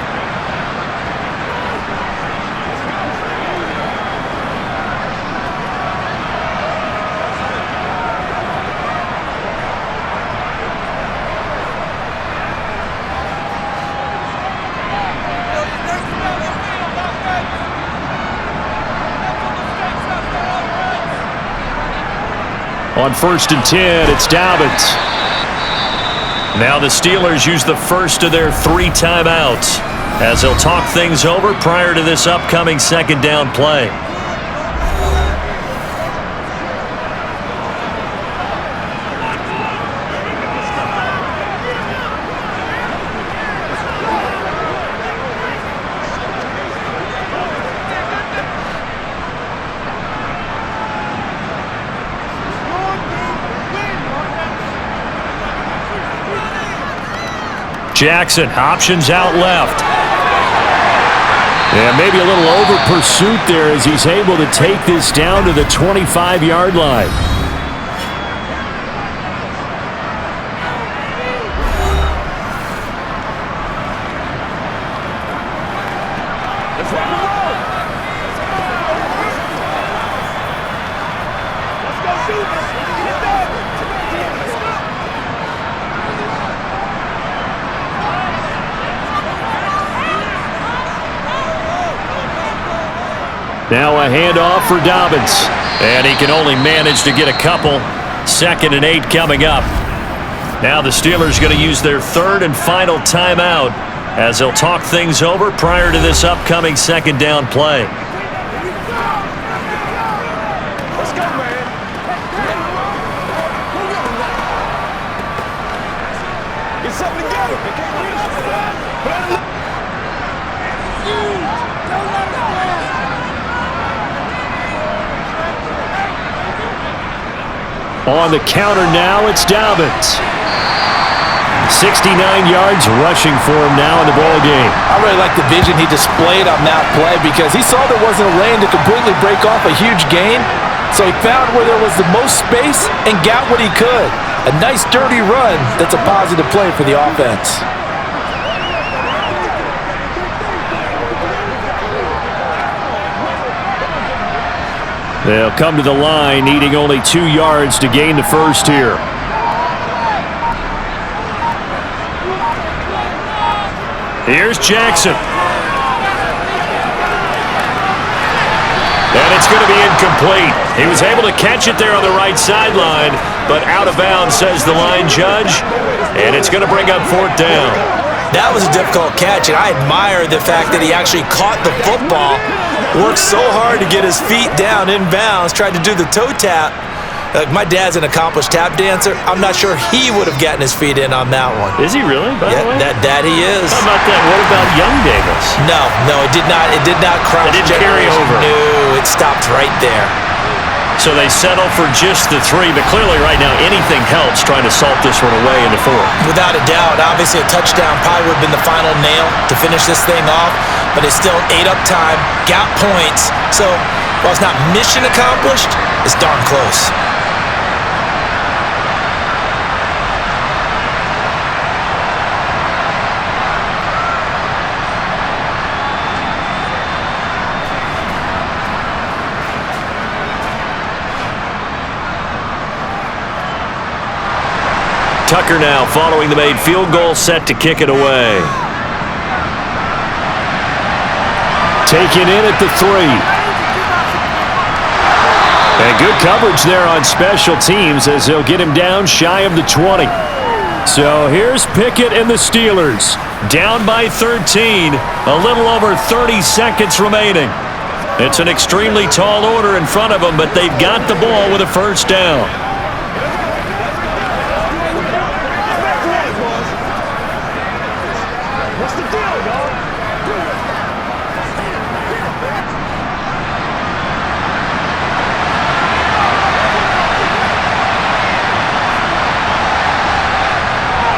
On 1st and 10, it's Dobbins. Now the Steelers use the first of their 3 timeouts as they'll talk things over prior to this upcoming 2nd down play. Jackson, options out left. And maybe a little over pursuit there as he's able to take this down to the 25-yard line. Let's rock and roll. Let's go shoot. Get that. Let's go. Now a handoff for Dobbins. And he can only manage to get a couple. 2nd and 8 coming up. Now the Steelers going to use their 3rd and final timeout as they'll talk things over prior to this upcoming 2nd down play. Let's go, man. Get something together. On the counter now, it's Dobbins. 69 yards rushing for him now in the ball game. I really like the vision he displayed on that play because he saw there wasn't a lane to completely break off a huge gain. So he found where there was the most space and got what he could. A nice dirty run that's a positive play for the offense. They'll come to the line, needing only 2 yards to gain the first here. Here's Jackson. And it's going to be incomplete. He was able to catch it there on the right sideline, but out of bounds, says the line judge. And it's going to bring up 4th down. That was a difficult catch, and I admire the fact that he actually caught the football, worked so hard to get his feet down in bounds, tried to do the toe tap. My dad's an accomplished tap dancer. I'm not sure he would have gotten his feet in on that one. Is he really, by the way? That he is. How about that? What about young Davis? No, it did not. It did not cross. It didn't carry over. No, it stopped right there. So they settle for just the 3, but clearly right now anything helps trying to salt this one away into 4. Without a doubt, obviously a touchdown probably would have been the final nail to finish this thing off, but it still ate up time, got points. So while it's not mission accomplished, it's darn close. Tucker now following the made field goal, set to kick it away. Taken in at the 3. And good coverage there on special teams as they'll get him down shy of the 20. So here's Pickett and the Steelers. Down by 13, a little over 30 seconds remaining. It's an extremely tall order in front of them, but they've got the ball with a first down.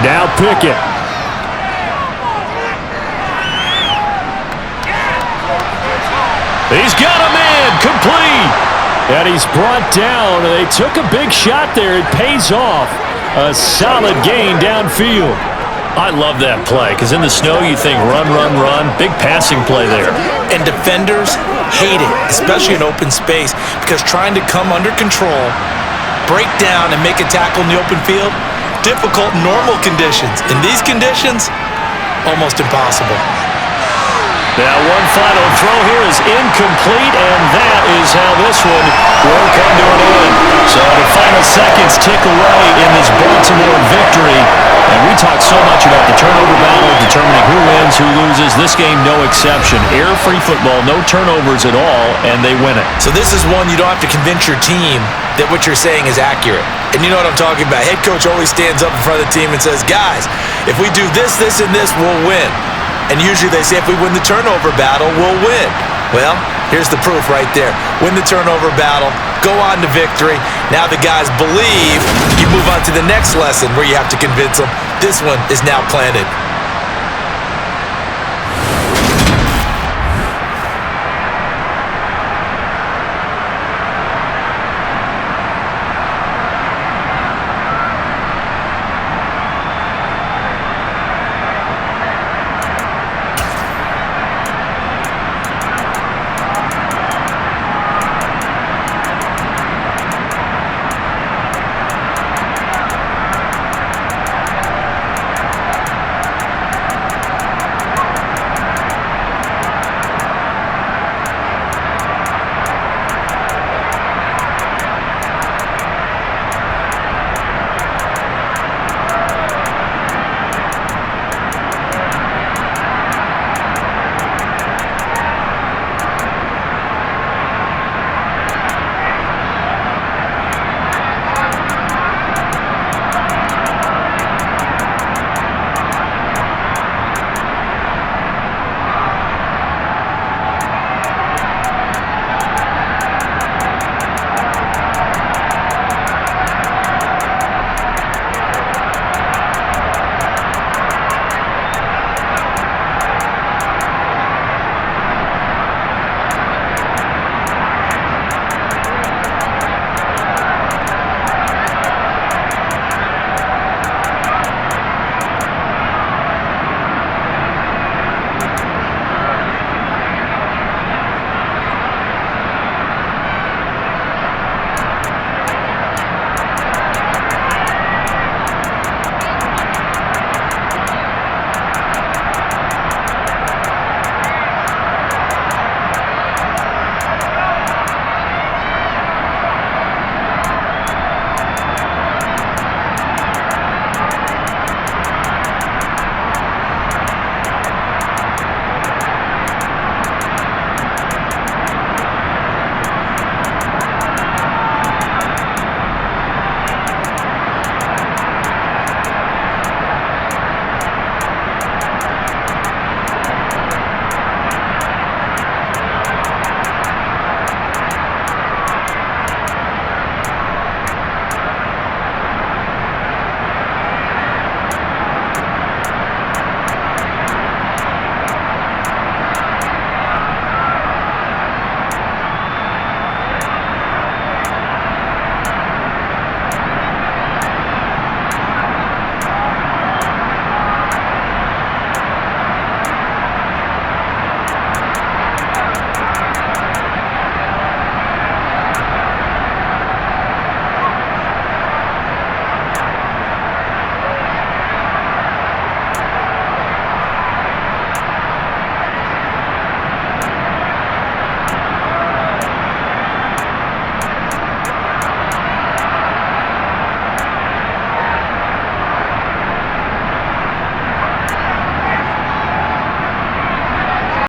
Now Pickett. He's got a man, complete. And he's brought down. They took a big shot there. It pays off. A solid gain downfield. I love that play because in the snow you think run, run, run. Big passing play there. And defenders hate it, especially in open space, because trying to come under control, break down, and make a tackle in the open field, difficult in normal conditions. In these conditions, almost impossible. Now one final throw here is incomplete, and that is how this one will come to an end. So the final seconds tick away in this Baltimore victory. And we talk so much about the turnover battle, determining who wins, who loses. This game, no exception. Air-free football, no turnovers at all, and they win it. So this is one you don't have to convince your team that what you're saying is accurate. And you know what I'm talking about. Head coach always stands up in front of the team and says, guys, if we do this, this, and this, we'll win. And usually they say if we win the turnover battle, we'll win. Well, here's the proof right there. Win the turnover battle, go on to victory. Now the guys believe. You move on to the next lesson where you have to convince them. This one is now planted.